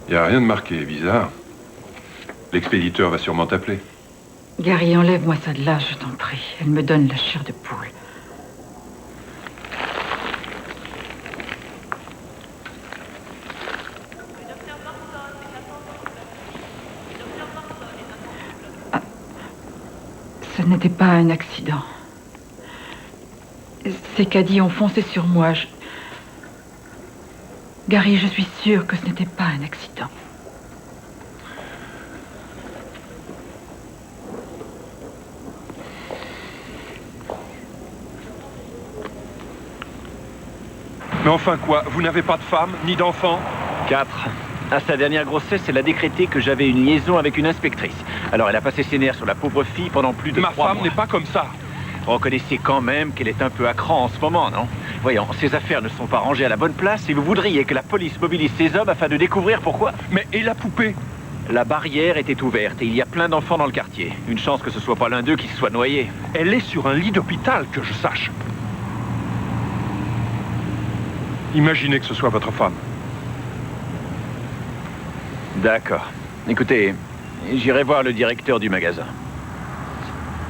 Il n'y a rien de marqué, bizarre. L'expéditeur va sûrement t'appeler.
Gary, enlève-moi ça de là, je t'en prie. Elle me donne la chair de poule. Ah, ce n'était pas un accident. Ces caddies ont foncé sur moi. Gary, je suis sûre que ce n'était pas un accident.
Mais enfin quoi? Vous n'avez pas de femme, ni d'enfant?
4. À sa dernière grossesse, elle a décrété que j'avais une liaison avec une inspectrice. Alors elle a passé ses nerfs sur la pauvre fille pendant plus de 3 mois.
Ma femme n'est pas comme ça.
Reconnaissez quand même qu'elle est un peu à cran en ce moment, non? Voyons, ces affaires ne sont pas rangées à la bonne place et vous voudriez que la police mobilise ces hommes afin de découvrir pourquoi.
Mais et la poupée?
La barrière était ouverte et il y a plein d'enfants dans le quartier. Une chance que ce soit pas l'un d'eux qui se soit noyé.
Elle est sur un lit d'hôpital, que je sache. Imaginez que ce soit votre femme.
D'accord. Écoutez, j'irai voir le directeur du magasin.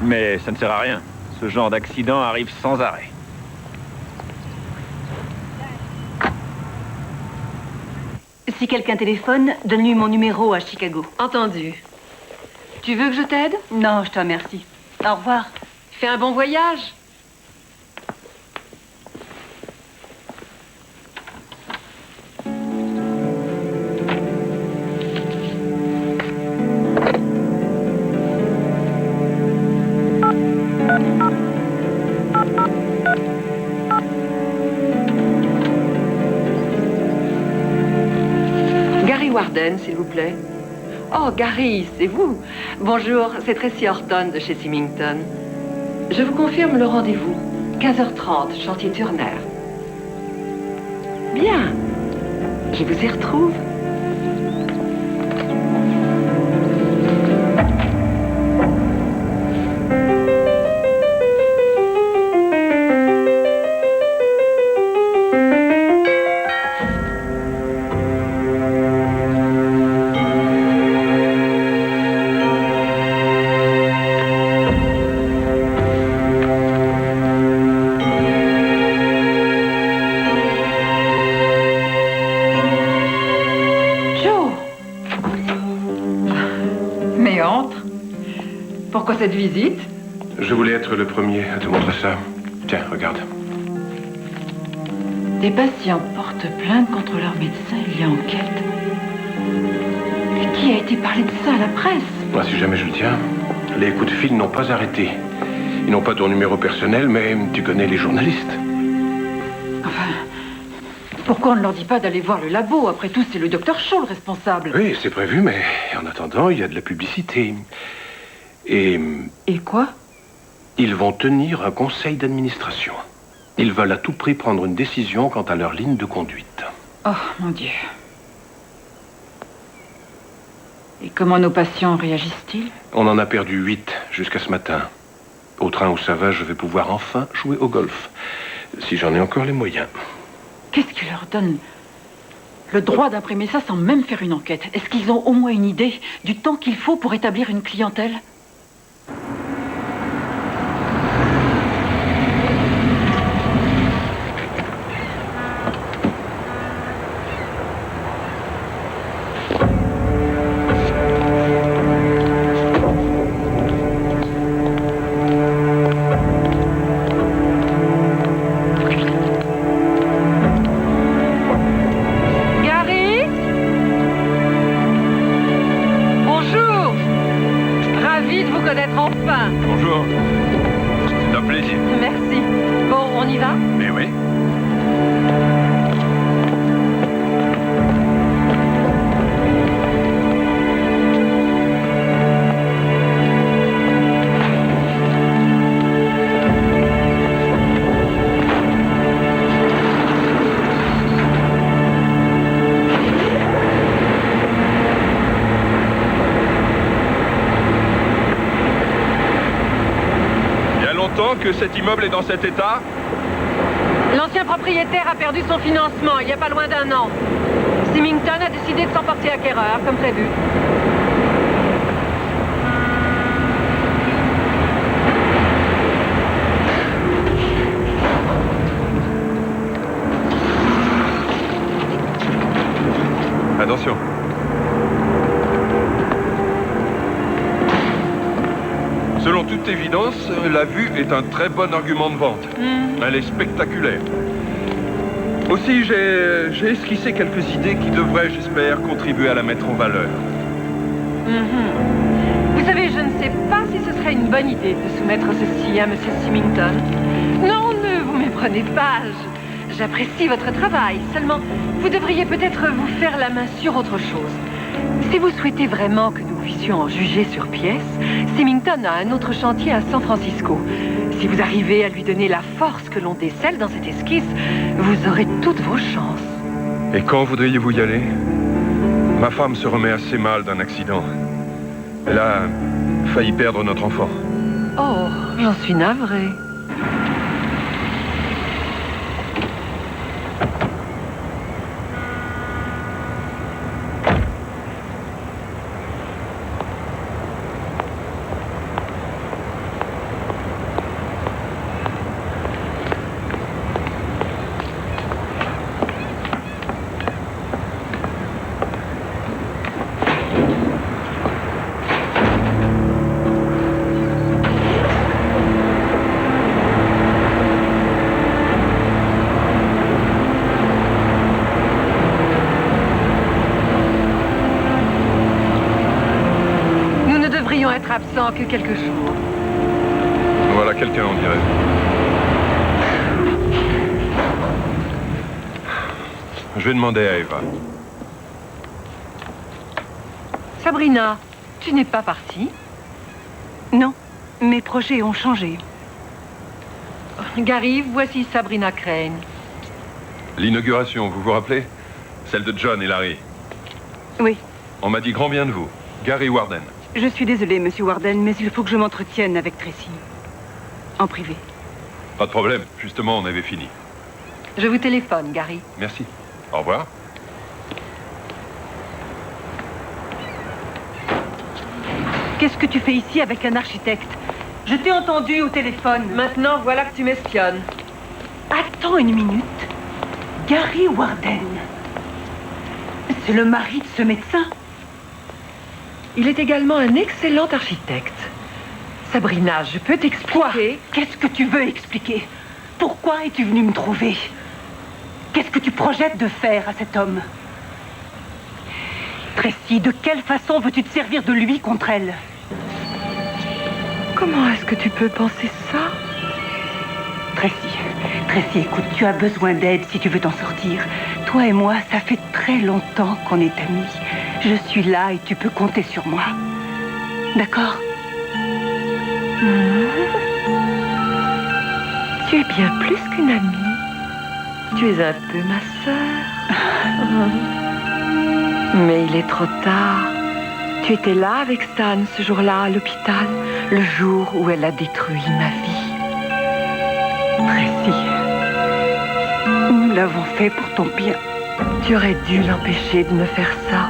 Mais ça ne sert à rien. Ce genre d'accident arrive sans arrêt.
Si quelqu'un téléphone, donne-lui mon numéro à Chicago.
Entendu. Tu veux que je t'aide?
Non, je te remercie. Au revoir.
Fais un bon voyage. Warden, s'il vous plaît. Oh, Gary, c'est vous. Bonjour, c'est Tracy Horton de chez Symington. Je vous confirme le rendez-vous. 15h30, chantier Turner. Bien. Je vous y retrouve. Pourquoi cette visite?
Je voulais être le premier à te montrer ça. Tiens, regarde.
Des patients portent plainte contre leur médecin, il y a enquête. Mais qui a été parlé de ça à la presse?
Moi, si jamais je le tiens, les coups de fil n'ont pas arrêté. Ils n'ont pas ton numéro personnel, mais tu connais les journalistes.
Enfin, pourquoi on ne leur dit pas d'aller voir le labo? Après tout, c'est le docteur Shaw le responsable.
Oui, c'est prévu, mais en attendant, il y a de la publicité. Et
quoi?
Ils vont tenir un conseil d'administration. Ils veulent à tout prix prendre une décision quant à leur ligne de conduite.
Oh, mon Dieu. Et comment nos patients réagissent-ils?
On en a perdu 8 jusqu'à ce matin. Au train où ça va, je vais pouvoir enfin jouer au golf. Si j'en ai encore les moyens.
Qu'est-ce qui leur donne le droit d'imprimer ça sans même faire une enquête? Est-ce qu'ils ont au moins une idée du temps qu'il faut pour établir une clientèle?
Bonjour. C'est un plaisir.
Merci. Bon, on y va?
Mais oui. Que cet immeuble est dans cet état?
L'ancien propriétaire a perdu son financement il n'y a pas loin d'1 an. Symington a décidé de s'en porter acquéreur, comme prévu.
Attention. Selon toute évidence, la vue est un très bon argument de vente. Elle est spectaculaire. Aussi, j'ai esquissé quelques idées qui devraient, j'espère, contribuer à la mettre en valeur.
Vous savez, je ne sais pas si ce serait une bonne idée de soumettre ceci à M. Symington. Non, ne vous méprenez pas. J'apprécie votre travail. Seulement, vous devriez peut-être vous faire la main sur autre chose. Si vous souhaitez vraiment que nous puissions en juger sur pièce, Symington a un autre chantier à San Francisco. Si vous arrivez à lui donner la force que l'on décèle dans cette esquisse, vous aurez toutes vos chances.
Et quand voudriez-vous y aller? Ma femme se remet assez mal d'un accident. Elle a failli perdre notre enfant.
Oh, j'en suis navrée. Être absent que quelques jours.
Voilà quelqu'un, on dirait. Je vais demander à Eva.
Sabrina, tu n'es pas partie?
Non, mes projets ont changé.
Gary, voici Sabrina Crane.
L'inauguration, vous vous rappelez? Celle de John et Larry.
Oui.
On m'a dit grand bien de vous. Gary Warden.
Je suis désolée, Monsieur Warden, mais il faut que je m'entretienne avec Tracy. En privé.
Pas de problème. Justement, on avait fini.
Je vous téléphone, Gary.
Merci. Au revoir.
Qu'est-ce que tu fais ici avec un architecte? Je t'ai entendu au téléphone.
Maintenant, voilà que tu m'espionnes.
Attends une minute. Gary Warden. C'est le mari de ce médecin?
Il est également un excellent architecte. Sabrina, je peux t'expliquer.
Quoi? Qu'est-ce que tu veux expliquer? Pourquoi es-tu venue me trouver? Qu'est-ce que tu projettes de faire à cet homme? Tracy, de quelle façon veux-tu te servir de lui contre elle?
Comment est-ce que tu peux penser ça?
Tracy, écoute, tu as besoin d'aide si tu veux t'en sortir. Toi et moi, ça fait très longtemps qu'on est amis. Je suis là et tu peux compter sur moi. D'accord?
Tu es bien plus qu'une amie. Tu es un peu ma sœur. Mais il est trop tard. Tu étais là avec Stan ce jour-là à l'hôpital, le jour où elle a détruit ma vie.
Tracy, nous l'avons fait pour ton bien.
Tu aurais dû l'empêcher de me faire ça.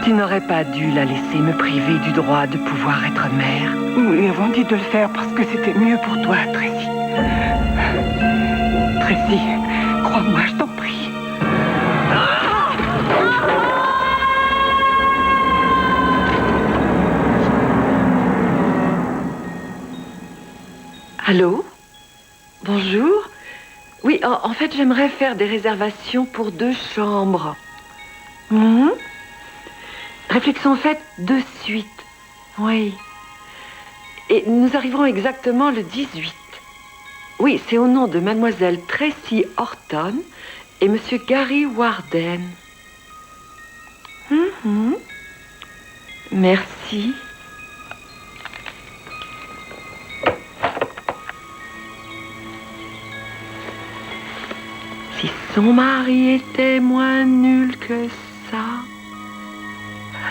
Tu n'aurais pas dû la laisser me priver du droit de pouvoir être mère.
Nous lui avons dit de le faire parce que c'était mieux pour toi, Tracy. Tracy, crois-moi, je t'en prie.
Allô? Bonjour? Oui, en fait, j'aimerais faire des réservations pour 2 chambres. Réflexion faite de suite. Oui. Et nous arriverons exactement le 18. Oui, c'est au nom de mademoiselle Tracy Horton et monsieur Gary Warden. Merci. Si son mari était moins nul que ça,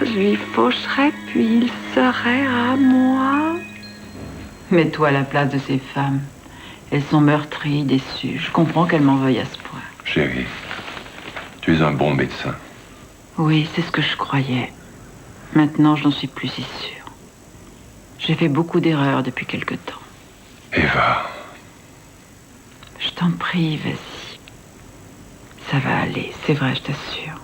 je lui faucherais puis il serait à moi.
Mets-toi à la place de ces femmes. Elles sont meurtries, déçues. Je comprends qu'elles m'en veuillent à ce point.
Chérie, tu es un bon médecin.
Oui, c'est ce que je croyais. Maintenant, je n'en suis plus si sûre. J'ai fait beaucoup d'erreurs depuis quelque temps.
Eva.
Je t'en prie, vas-y. Ça va aller, c'est vrai, je t'assure.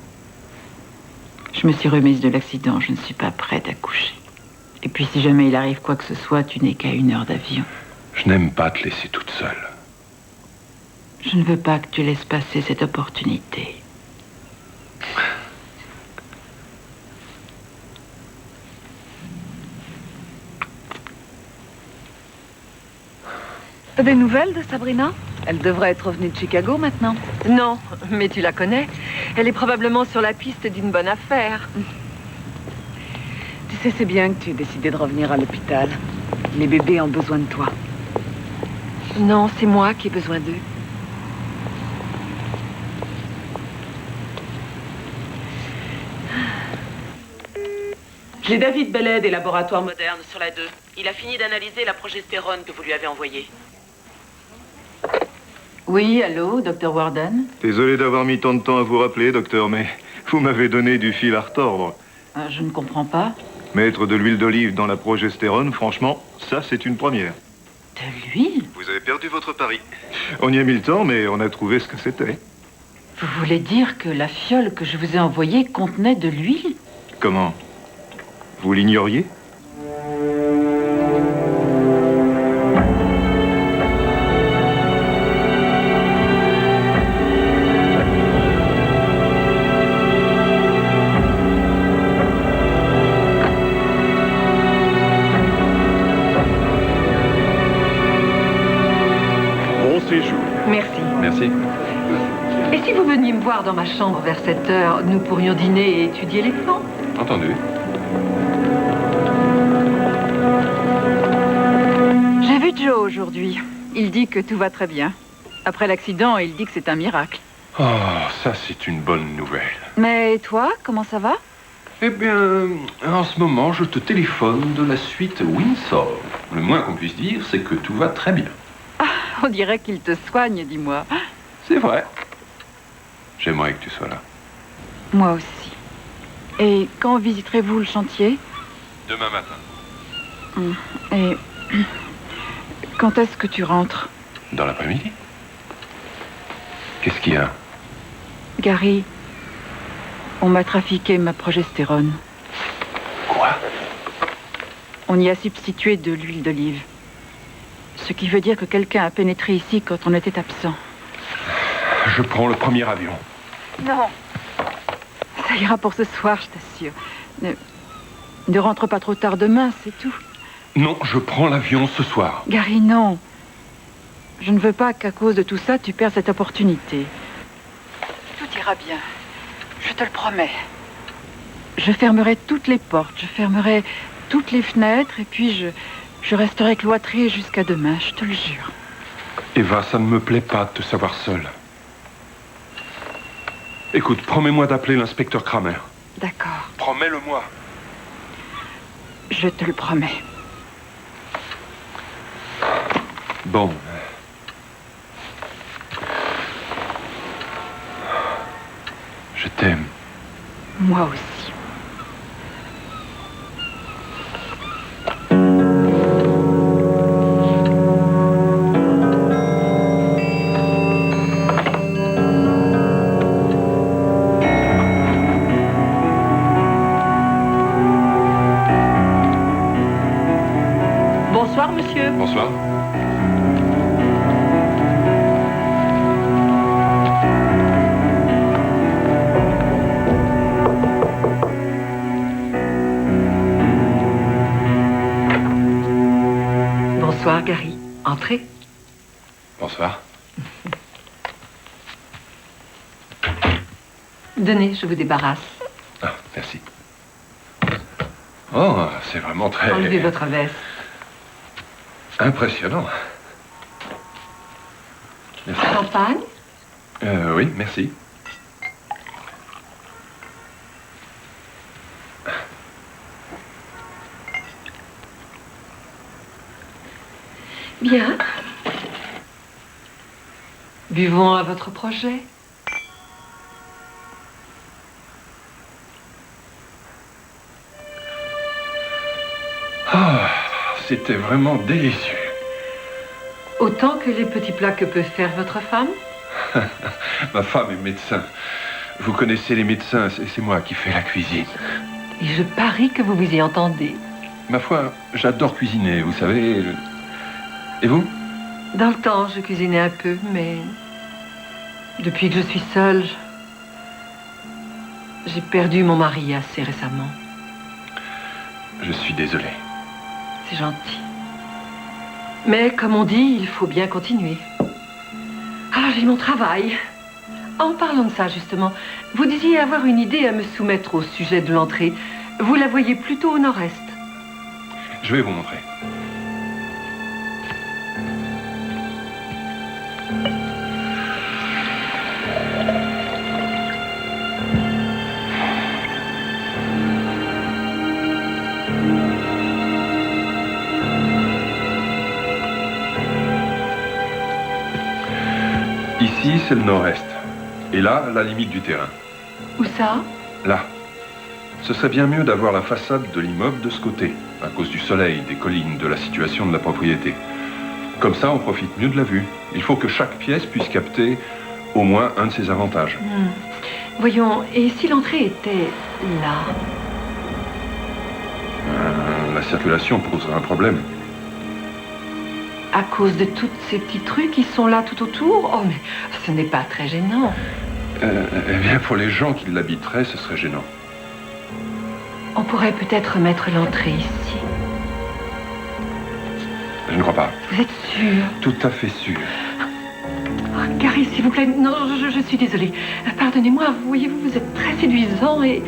Je me suis remise de l'accident, je ne suis pas prête à coucher. Et puis si jamais il arrive quoi que ce soit, tu n'es qu'à 1 heure d'avion.
Je n'aime pas te laisser toute seule.
Je ne veux pas que tu laisses passer cette opportunité.
T'as des nouvelles de Sabrina? Elle devrait être revenue de Chicago maintenant. Non, mais tu la connais. Elle est probablement sur la piste d'une bonne affaire.
Tu sais, c'est bien que tu aies décidé de revenir à l'hôpital. Les bébés ont besoin de toi.
Non, c'est moi qui ai besoin d'eux.
J'ai David Bellet des laboratoires modernes sur la 2. Il a fini d'analyser la progestérone que vous lui avez envoyée.
Oui, allô, docteur Warden?
Désolé d'avoir mis tant de temps à vous rappeler, docteur, mais vous m'avez donné du fil à retordre.
Je ne comprends pas.
Mettre de l'huile d'olive dans la progestérone, franchement, ça c'est une première.
De l'huile?
Vous avez perdu votre pari. On y a mis le temps, mais on a trouvé ce que c'était.
Vous voulez dire que la fiole que je vous ai envoyée contenait de l'huile?
Comment? Vous l'ignoriez?
Merci.
Merci.
Et si vous veniez me voir dans ma chambre vers 7 heures, nous pourrions dîner et étudier les plans?
Entendu.
J'ai vu Joe aujourd'hui. Il dit que tout va très bien. Après l'accident, il dit que c'est un miracle.
Oh, ça c'est une bonne nouvelle.
Mais toi, comment ça va?
Eh bien, en ce moment, je te téléphone de la suite Windsor. Le moins qu'on puisse dire, c'est que tout va très bien.
On dirait qu'il te soigne, dis-moi.
C'est vrai. J'aimerais que tu sois là.
Moi aussi. Et quand visiterez-vous le chantier?
Demain matin.
Et quand est-ce que tu rentres?
Dans l'après-midi. Qu'est-ce qu'il y a?
Gary, on m'a trafiqué ma progestérone.
Quoi?
On y a substitué de l'huile d'olive. Ce qui veut dire que quelqu'un a pénétré ici quand on était absent.
Je prends le premier avion.
Non. Ça ira pour ce soir, je t'assure. Ne rentre pas trop tard demain, c'est tout.
Non, je prends l'avion ce soir.
Gary, non. Je ne veux pas qu'à cause de tout ça, tu perds cette opportunité. Tout ira bien. Je te le promets. Je fermerai toutes les portes, je fermerai toutes les fenêtres, et puis je resterai cloîtrée jusqu'à demain, je te le jure.
Eva, ça ne me plaît pas de te savoir seule. Écoute, promets-moi d'appeler l'inspecteur Kramer.
D'accord.
Promets-le-moi.
Je te le promets.
Bon. Je t'aime.
Moi aussi.
Bonsoir, monsieur.
Bonsoir.
Bonsoir, Gary. Entrez.
Bonsoir.
Donnez, je vous débarrasse.
Ah, merci. Oh, c'est vraiment très...
Enlevez votre veste.
Impressionnant. Merci.
Champagne?
Oui, merci.
Bien. Buvons à votre projet.
Ah, c'était vraiment délicieux.
Autant que les petits plats que peut faire votre femme?
Ma femme est médecin. Vous connaissez les médecins, c'est moi qui fais la cuisine.
Et je parie que vous vous y entendez.
Ma foi, j'adore cuisiner, vous savez. Et vous?
Dans le temps, je cuisinais un peu, mais depuis que je suis seule, j'ai perdu mon mari assez récemment.
Je suis désolé.
C'est gentil. Mais comme on dit, il faut bien continuer. Ah, j'ai mon travail. En parlant de ça, justement, vous disiez avoir une idée à me soumettre au sujet de l'entrée. Vous la voyez plutôt au nord-est.
Je vais vous montrer. Ici, c'est le nord-est. Et là, la limite du terrain.
Où ça?
Là. Ce serait bien mieux d'avoir la façade de l'immeuble de ce côté, à cause du soleil, des collines, de la situation de la propriété. Comme ça, on profite mieux de la vue. Il faut que chaque pièce puisse capter au moins un de ses avantages.
Voyons, et si l'entrée était là?
La circulation poserait un problème.
À cause de toutes ces petites rues qui sont là tout autour? Oh, mais ce n'est pas très gênant.
Eh bien, pour les gens qui l'habiteraient, ce serait gênant.
On pourrait peut-être mettre l'entrée ici.
Je ne crois pas.
Vous êtes sûr?
Tout à fait sûr.
Oh, Gary, s'il vous plaît, non, je suis désolée. Pardonnez-moi, voyez-vous, vous êtes très séduisant et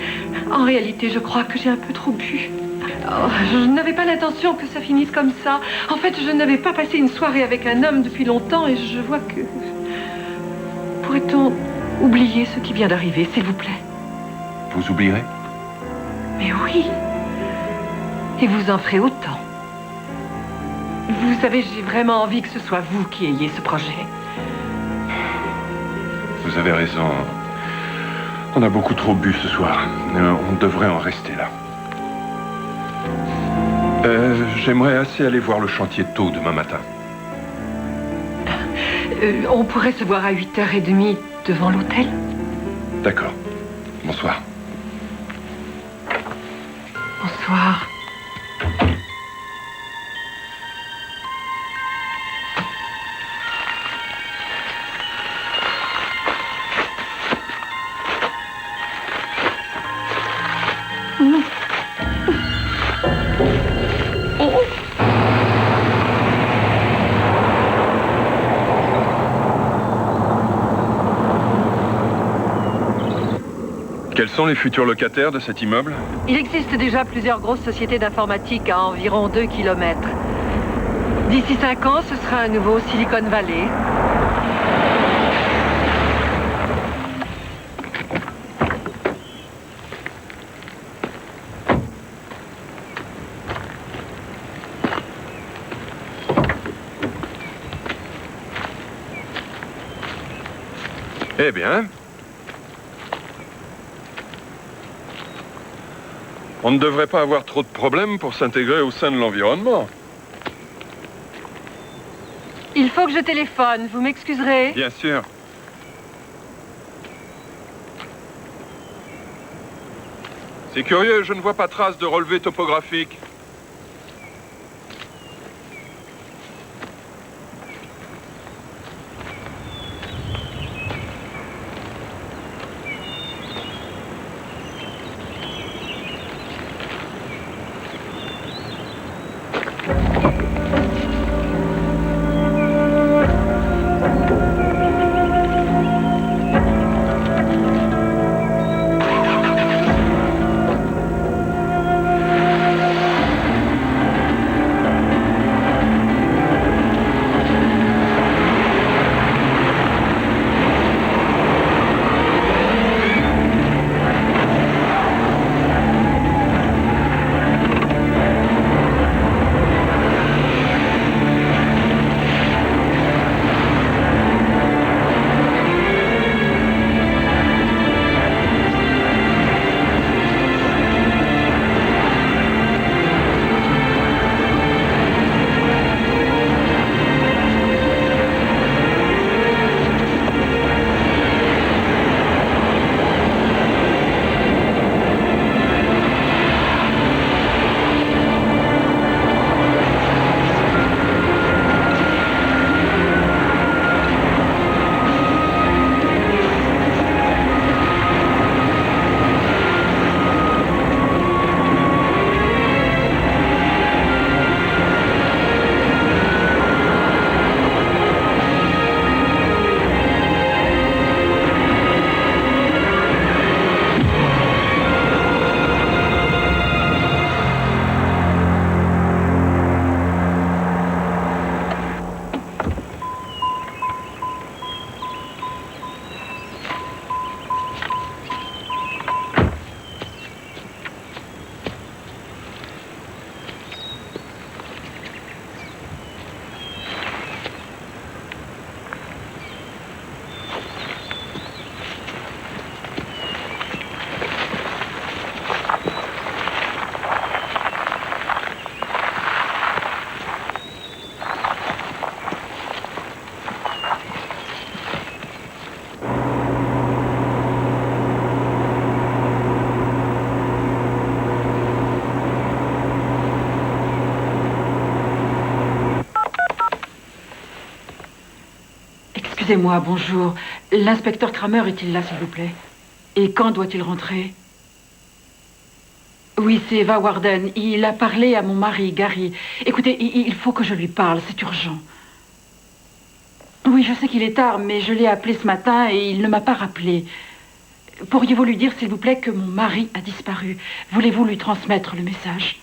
en réalité, je crois que j'ai un peu trop bu. Oh, je n'avais pas l'intention que ça finisse comme ça. En fait, je n'avais pas passé une soirée avec un homme depuis longtemps et je vois que... Pourrait-on oublier ce qui vient d'arriver, s'il vous plaît?
Vous oublierez?
Mais oui. Et vous en ferez autant. Vous savez, j'ai vraiment envie que ce soit vous qui ayez ce projet.
Vous avez raison. On a beaucoup trop bu ce soir. On devrait en rester là. J'aimerais assez aller voir le chantier tôt demain matin.
On pourrait se voir à 8h30 devant l'hôtel?
D'accord. Bonsoir.
Bonsoir.
Quels sont les futurs locataires de cet immeuble?
Il existe déjà plusieurs grosses sociétés d'informatique à environ 2 kilomètres. D'ici 5 ans, ce sera un nouveau Silicon Valley.
Eh bien, on ne devrait pas avoir trop de problèmes pour s'intégrer au sein de l'environnement.
Il faut que je téléphone, vous m'excuserez?
Bien sûr. C'est curieux, je ne vois pas trace de relevé topographique.
Excusez-moi, bonjour. L'inspecteur Kramer est-il là, s'il vous plaît? Et quand doit-il rentrer? Oui, c'est Eva Warden. Il a parlé à mon mari, Gary. Écoutez, il faut que je lui parle, c'est urgent. Oui, je sais qu'il est tard, mais je l'ai appelé ce matin et il ne m'a pas rappelé. Pourriez-vous lui dire, s'il vous plaît, que mon mari a disparu? Voulez-vous lui transmettre le message?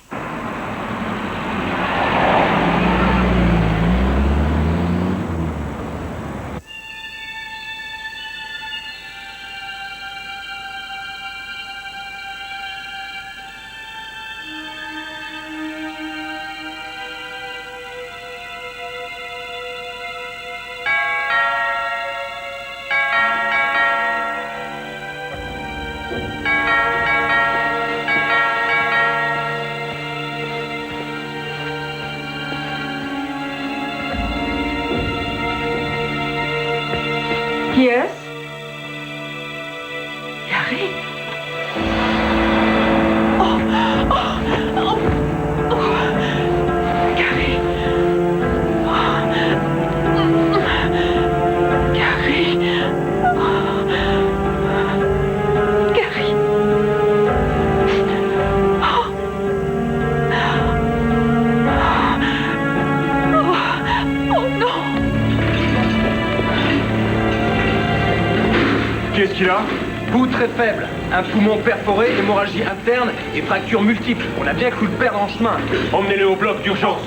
très faible. Un poumon perforé, hémorragie interne et fractures multiples. On a bien cru le perdre en chemin.
Emmenez-le au bloc d'urgence.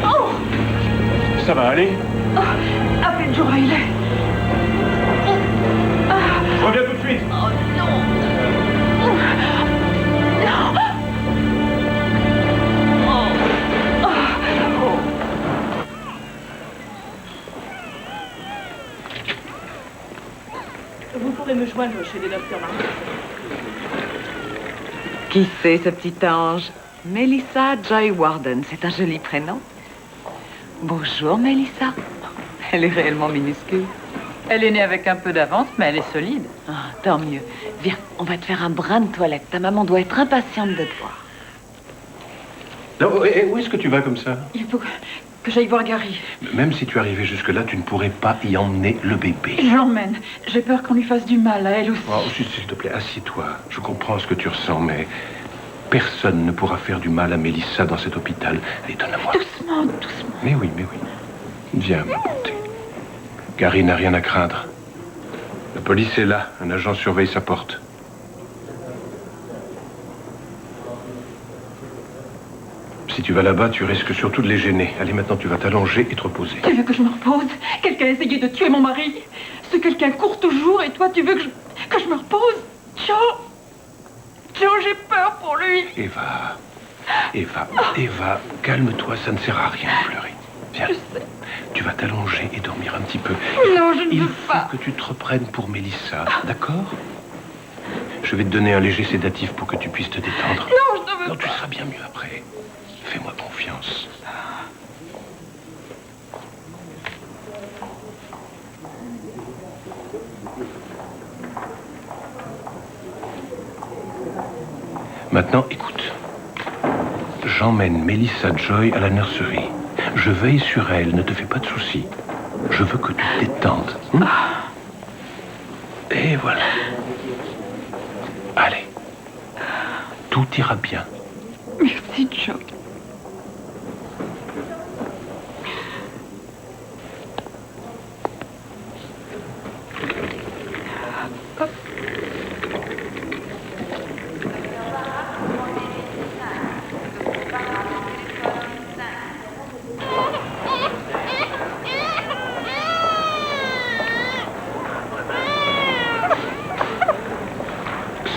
Oh,
Ça va aller?
appelez Joe Riley.
Je reviens tout de suite.
Oh non. Non.
Vous pourrez me joindre chez les docteurs Martin.
Qui c'est, ce petit ange? Melissa Joy Warden, c'est un joli prénom. Bonjour, Melissa. Elle est réellement minuscule.
Elle est née avec un peu d'avance, mais elle est solide.
Ah, tant mieux. Viens, on va te faire un brin de toilette. Ta maman doit être impatiente de te voir.
Non, où est-ce que tu vas comme ça?
Il faut que j'aille voir Gary.
Même si tu arrivais jusque-là, tu ne pourrais pas y emmener le bébé.
Je l'emmène. J'ai peur qu'on lui fasse du mal, à elle aussi.
Oh, s'il te plaît, assieds-toi. Je comprends ce que tu ressens, mais personne ne pourra faire du mal à Mélissa dans cet hôpital. Allez, donne-la-moi.
Doucement, doucement.
Mais oui, mais oui. Viens, ma beauté. Gary n'a rien à craindre. La police est là. Un agent surveille sa porte. Si tu vas là-bas, tu risques surtout de les gêner. Allez, maintenant, tu vas t'allonger et te reposer.
Tu veux que je me repose? Quelqu'un a essayé de tuer mon mari. Ce quelqu'un court toujours et toi, tu veux que je me repose? Joe, j'ai peur pour lui.
Eva, calme-toi, ça ne sert à rien de pleurer. Viens, tu vas t'allonger et dormir un petit peu.
Non, je ne
Il
veux
faut
pas.
que tu te reprennes pour Mélissa, d'accord? Je vais te donner un léger sédatif pour que tu puisses te détendre.
Non, je ne veux
Non,
pas.
tu seras bien mieux après. Fais-moi confiance. Maintenant, écoute. J'emmène Melissa Joy à la nurserie. Je veille sur elle, ne te fais pas de soucis. Je veux que tu te détendes. Et voilà. Allez. Tout ira bien.
Merci, Joe.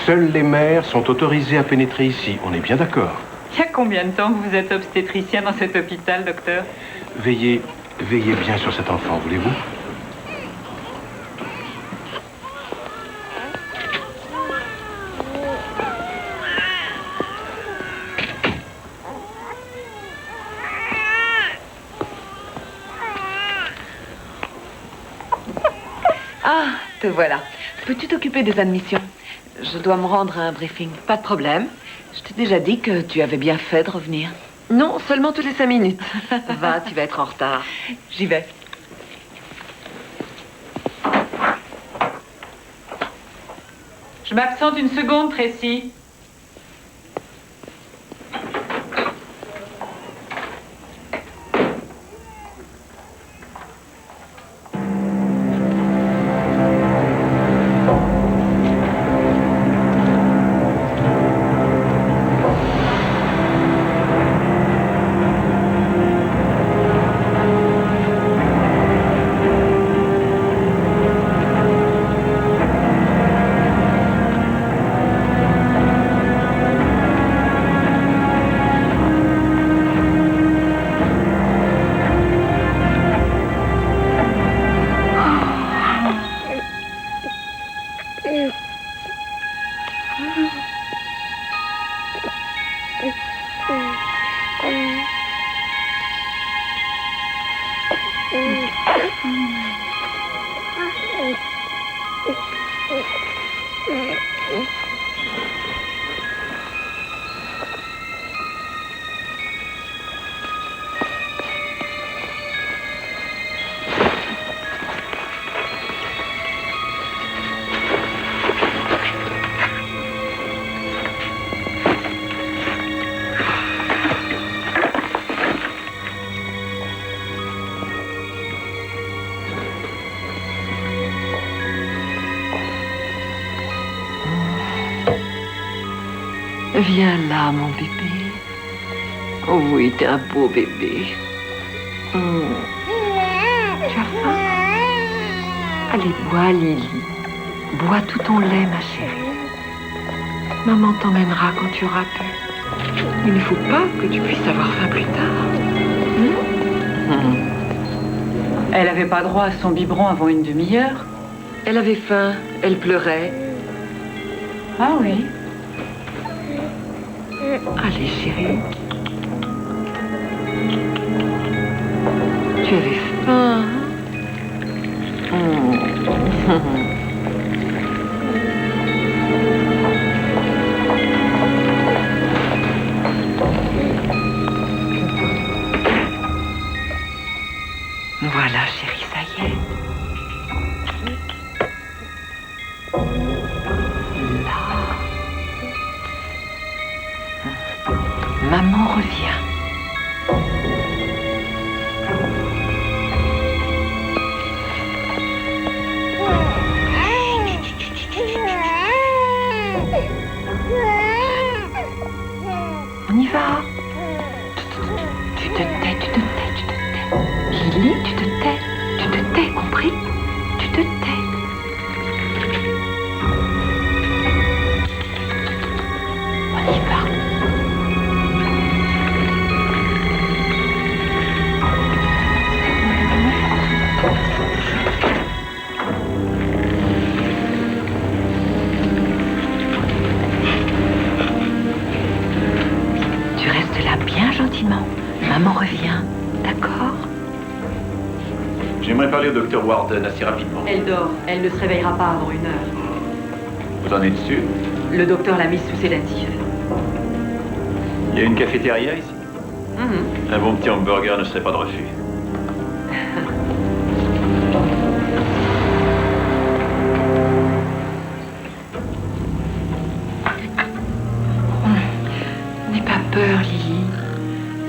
Seules les mères sont autorisées à pénétrer ici. On est bien d'accord.
Il y a combien de temps que vous êtes obstétricien dans cet hôpital, docteur?
Veillez bien sur cet enfant, voulez-vous?
Ah, te voilà. Peux-tu t'occuper des admissions? Je dois me rendre à un briefing.
Pas de problème.
Je t'ai déjà dit que tu avais bien fait de revenir.
Non, seulement toutes les 5 minutes.
Va, tu vas être en retard. J'y vais.
Je m'absente une seconde, Tracy.
Viens là, mon bébé. Oh oui, t'es un beau bébé. Tu as faim? Allez, bois, Lily. Bois tout ton lait, ma chérie. Maman t'emmènera quand tu auras pu. Il ne faut pas que tu puisses avoir faim plus tard.
Elle n'avait pas droit à son biberon avant une demi-heure.
Elle avait faim, elle pleurait.
Ah oui.
Allez, chérie. Tu avais faim. Voilà, chérie, ça y est. Là. Maman revient. On y va. Tu te tais, tu te tais, tu te tais. Lily, tu te tais, compris? Tu te tais. On y va. Tu restes là bien gentiment. Maman revient, d'accord?
J'aimerais parler au docteur Warden assez rapidement.
Elle dort. Elle ne se réveillera pas avant 1 heure.
Vous en êtes sûr?
Le docteur l'a mise sous sédatif.
Il y a une cafétéria ici? Un bon petit hamburger ne serait pas de refus.
N'aie pas peur, Lily.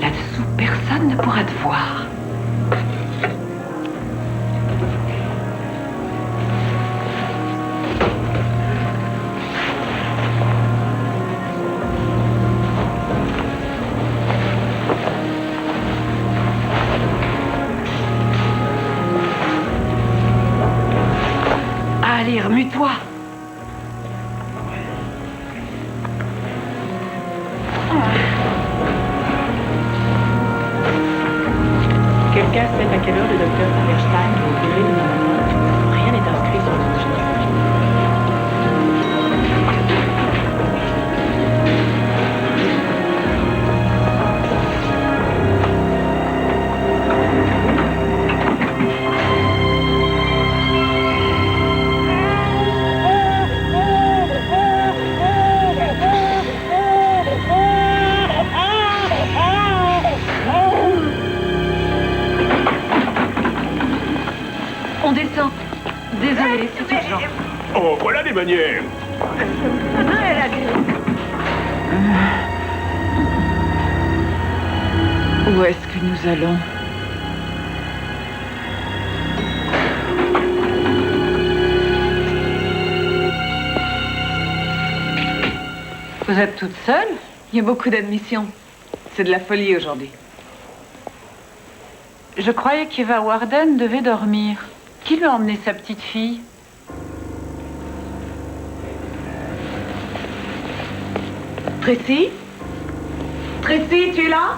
Là-dessous, personne ne pourra te voir. Allez, remue-toi.
Quelqu'un sait à quelle heure le docteur Hammerstein va opérer demain matin? Rien n'est inscrit sur le registre.
On descend. Désolée, c'est urgent.
Oh, voilà des manières.
Où est-ce que nous allons? Vous êtes toute seule?
Il y a beaucoup d'admissions. C'est de la folie aujourd'hui.
Je croyais qu'Eva Warden devait dormir. Qui lui a emmené sa petite fille?
Tracy? Tracy, tu es là?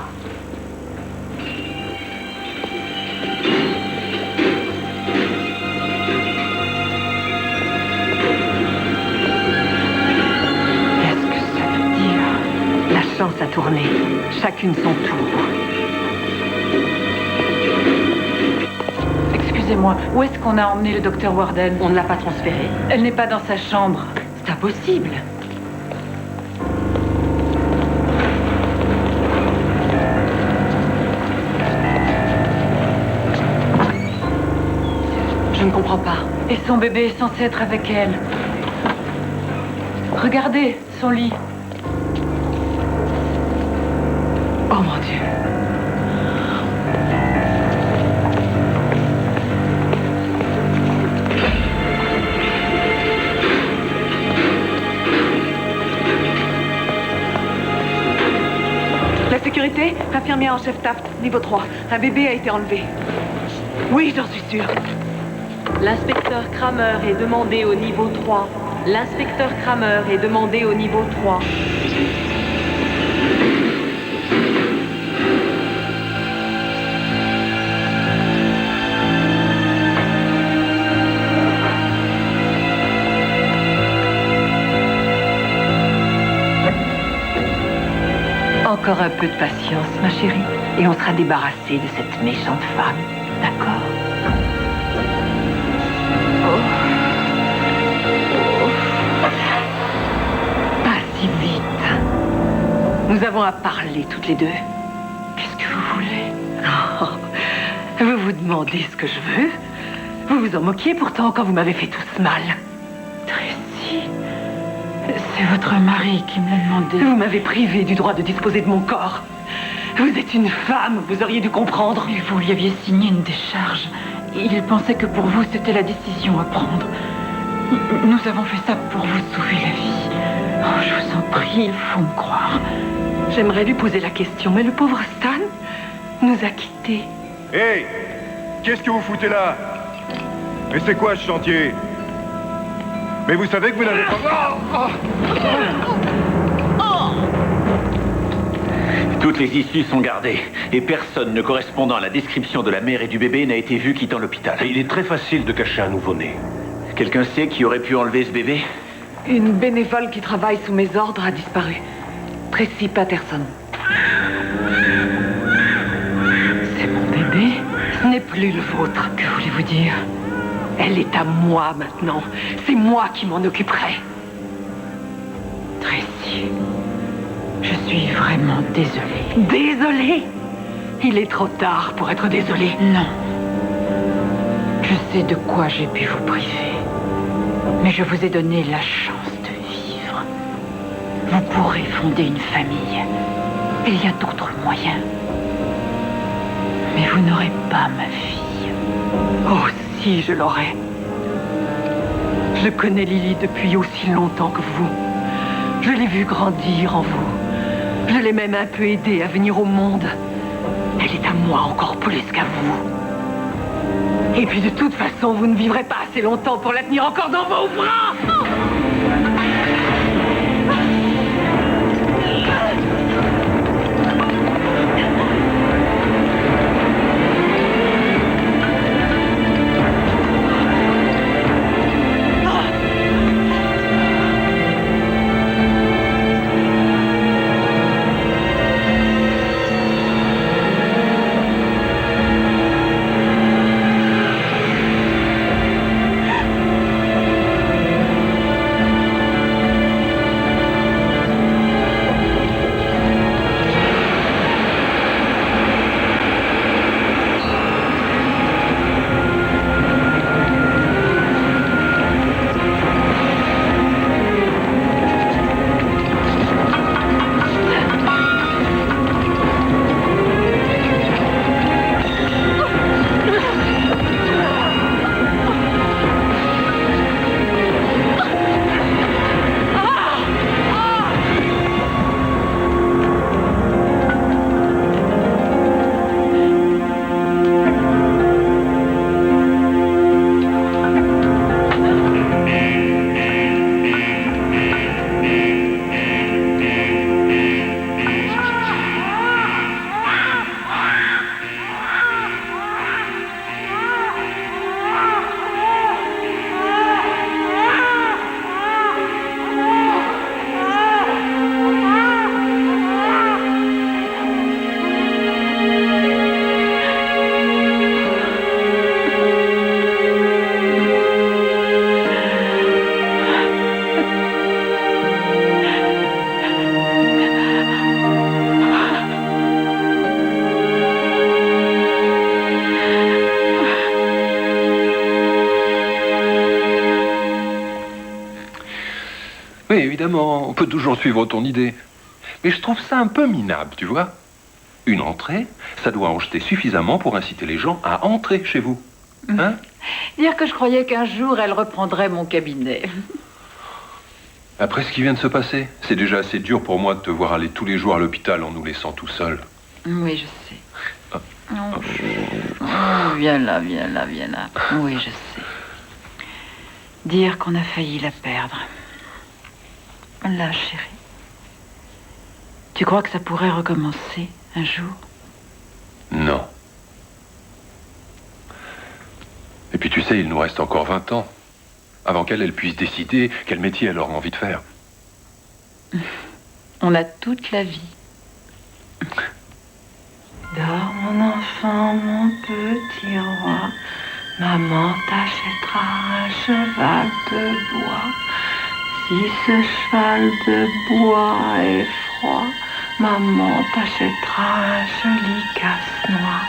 Qu'est-ce que ça veut dire? La chance a tourné. Chacune son tour.
Excusez-moi, où est-ce qu'on a emmené le docteur Warden?
On ne l'a pas transférée.
Elle n'est pas dans sa chambre.
C'est impossible.
Je ne comprends pas.
Et son bébé est censé être avec elle. Regardez, son lit.
Oh mon Dieu.
Sécurité, infirmière en chef Taft, niveau 3. Un bébé a été enlevé. Oui, j'en suis sûre.
L'inspecteur Kramer est demandé au niveau 3. L'inspecteur Kramer est demandé au niveau 3.
Encore un peu de patience, ma chérie, et on sera débarrassé de cette méchante femme. D'accord? Pas si vite. Nous avons à parler toutes les deux. Qu'est-ce que vous voulez? Oh, vous vous demandez ce que je veux? Vous vous en moquiez pourtant quand vous m'avez fait tout ce mal.
Tracy, c'est votre mari qui me l'a demandé.
Vous m'avez privé du droit de disposer de mon corps. Vous êtes une femme, vous auriez dû comprendre.
Et vous lui aviez signé une décharge. Il pensait que pour vous, c'était la décision à prendre. Nous avons fait ça pour vous sauver la vie. Oh, je vous en prie, il faut me croire.
J'aimerais lui poser la question, mais le pauvre Stan nous a quittés.
Hé! Qu'est-ce que vous foutez là? Mais c'est quoi ce chantier? Mais vous savez que vous n'avez pas...
Toutes les issues sont gardées, et personne ne correspondant à la description de la mère et du bébé n'a été vu quittant l'hôpital.
Il est très facile de cacher un nouveau-né.
Quelqu'un sait qui aurait pu enlever ce bébé?
Une bénévole qui travaille sous mes ordres a disparu. Tracy Patterson.
C'est mon bébé. Ce n'est plus le vôtre.
Que voulez-vous dire?
Elle est à moi maintenant. C'est moi qui m'en occuperai.
Tracy, je suis vraiment désolée.
Désolée? Il est trop tard pour être désolée.
Non. Je sais de quoi j'ai pu vous priver. Mais je vous ai donné la chance de vivre. Vous pourrez fonder une famille. Il y a d'autres moyens. Mais vous n'aurez pas ma fille.
Oh, si je l'aurais. Je connais Lily depuis aussi longtemps que vous. Je l'ai vue grandir en vous. Je l'ai même un peu aidée à venir au monde. Elle est à moi encore plus qu'à vous. Et puis de toute façon, vous ne vivrez pas assez longtemps pour la tenir encore dans vos bras.
Oui, évidemment, on peut toujours suivre ton idée. Mais je trouve ça un peu minable, tu vois. Une entrée, ça doit en jeter suffisamment pour inciter les gens à entrer chez vous. Hein?
Dire que je croyais qu'un jour, elle reprendrait mon cabinet.
Après ce qui vient de se passer, c'est déjà assez dur pour moi de te voir aller tous les jours à l'hôpital en nous laissant tout seuls.
Oui, je sais. Viens là, viens là, viens là. Oui, je sais. Dire qu'on a failli la perdre. Là, chérie. Tu crois que ça pourrait recommencer un jour?
Non. Et puis tu sais, il nous reste encore 20 ans. Avant qu'elle puisse décider quel métier elle aura envie de faire.
On a toute la vie.
Dors mon enfant, mon petit roi. Maman t'achètera un cheval de bois. Si ce cheval de bois est froid, maman t'achètera un joli casse-noix.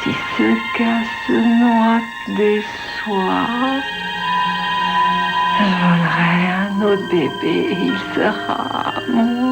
Si ce casse-noix te déçoit, je volerai un autre bébé et il sera moi.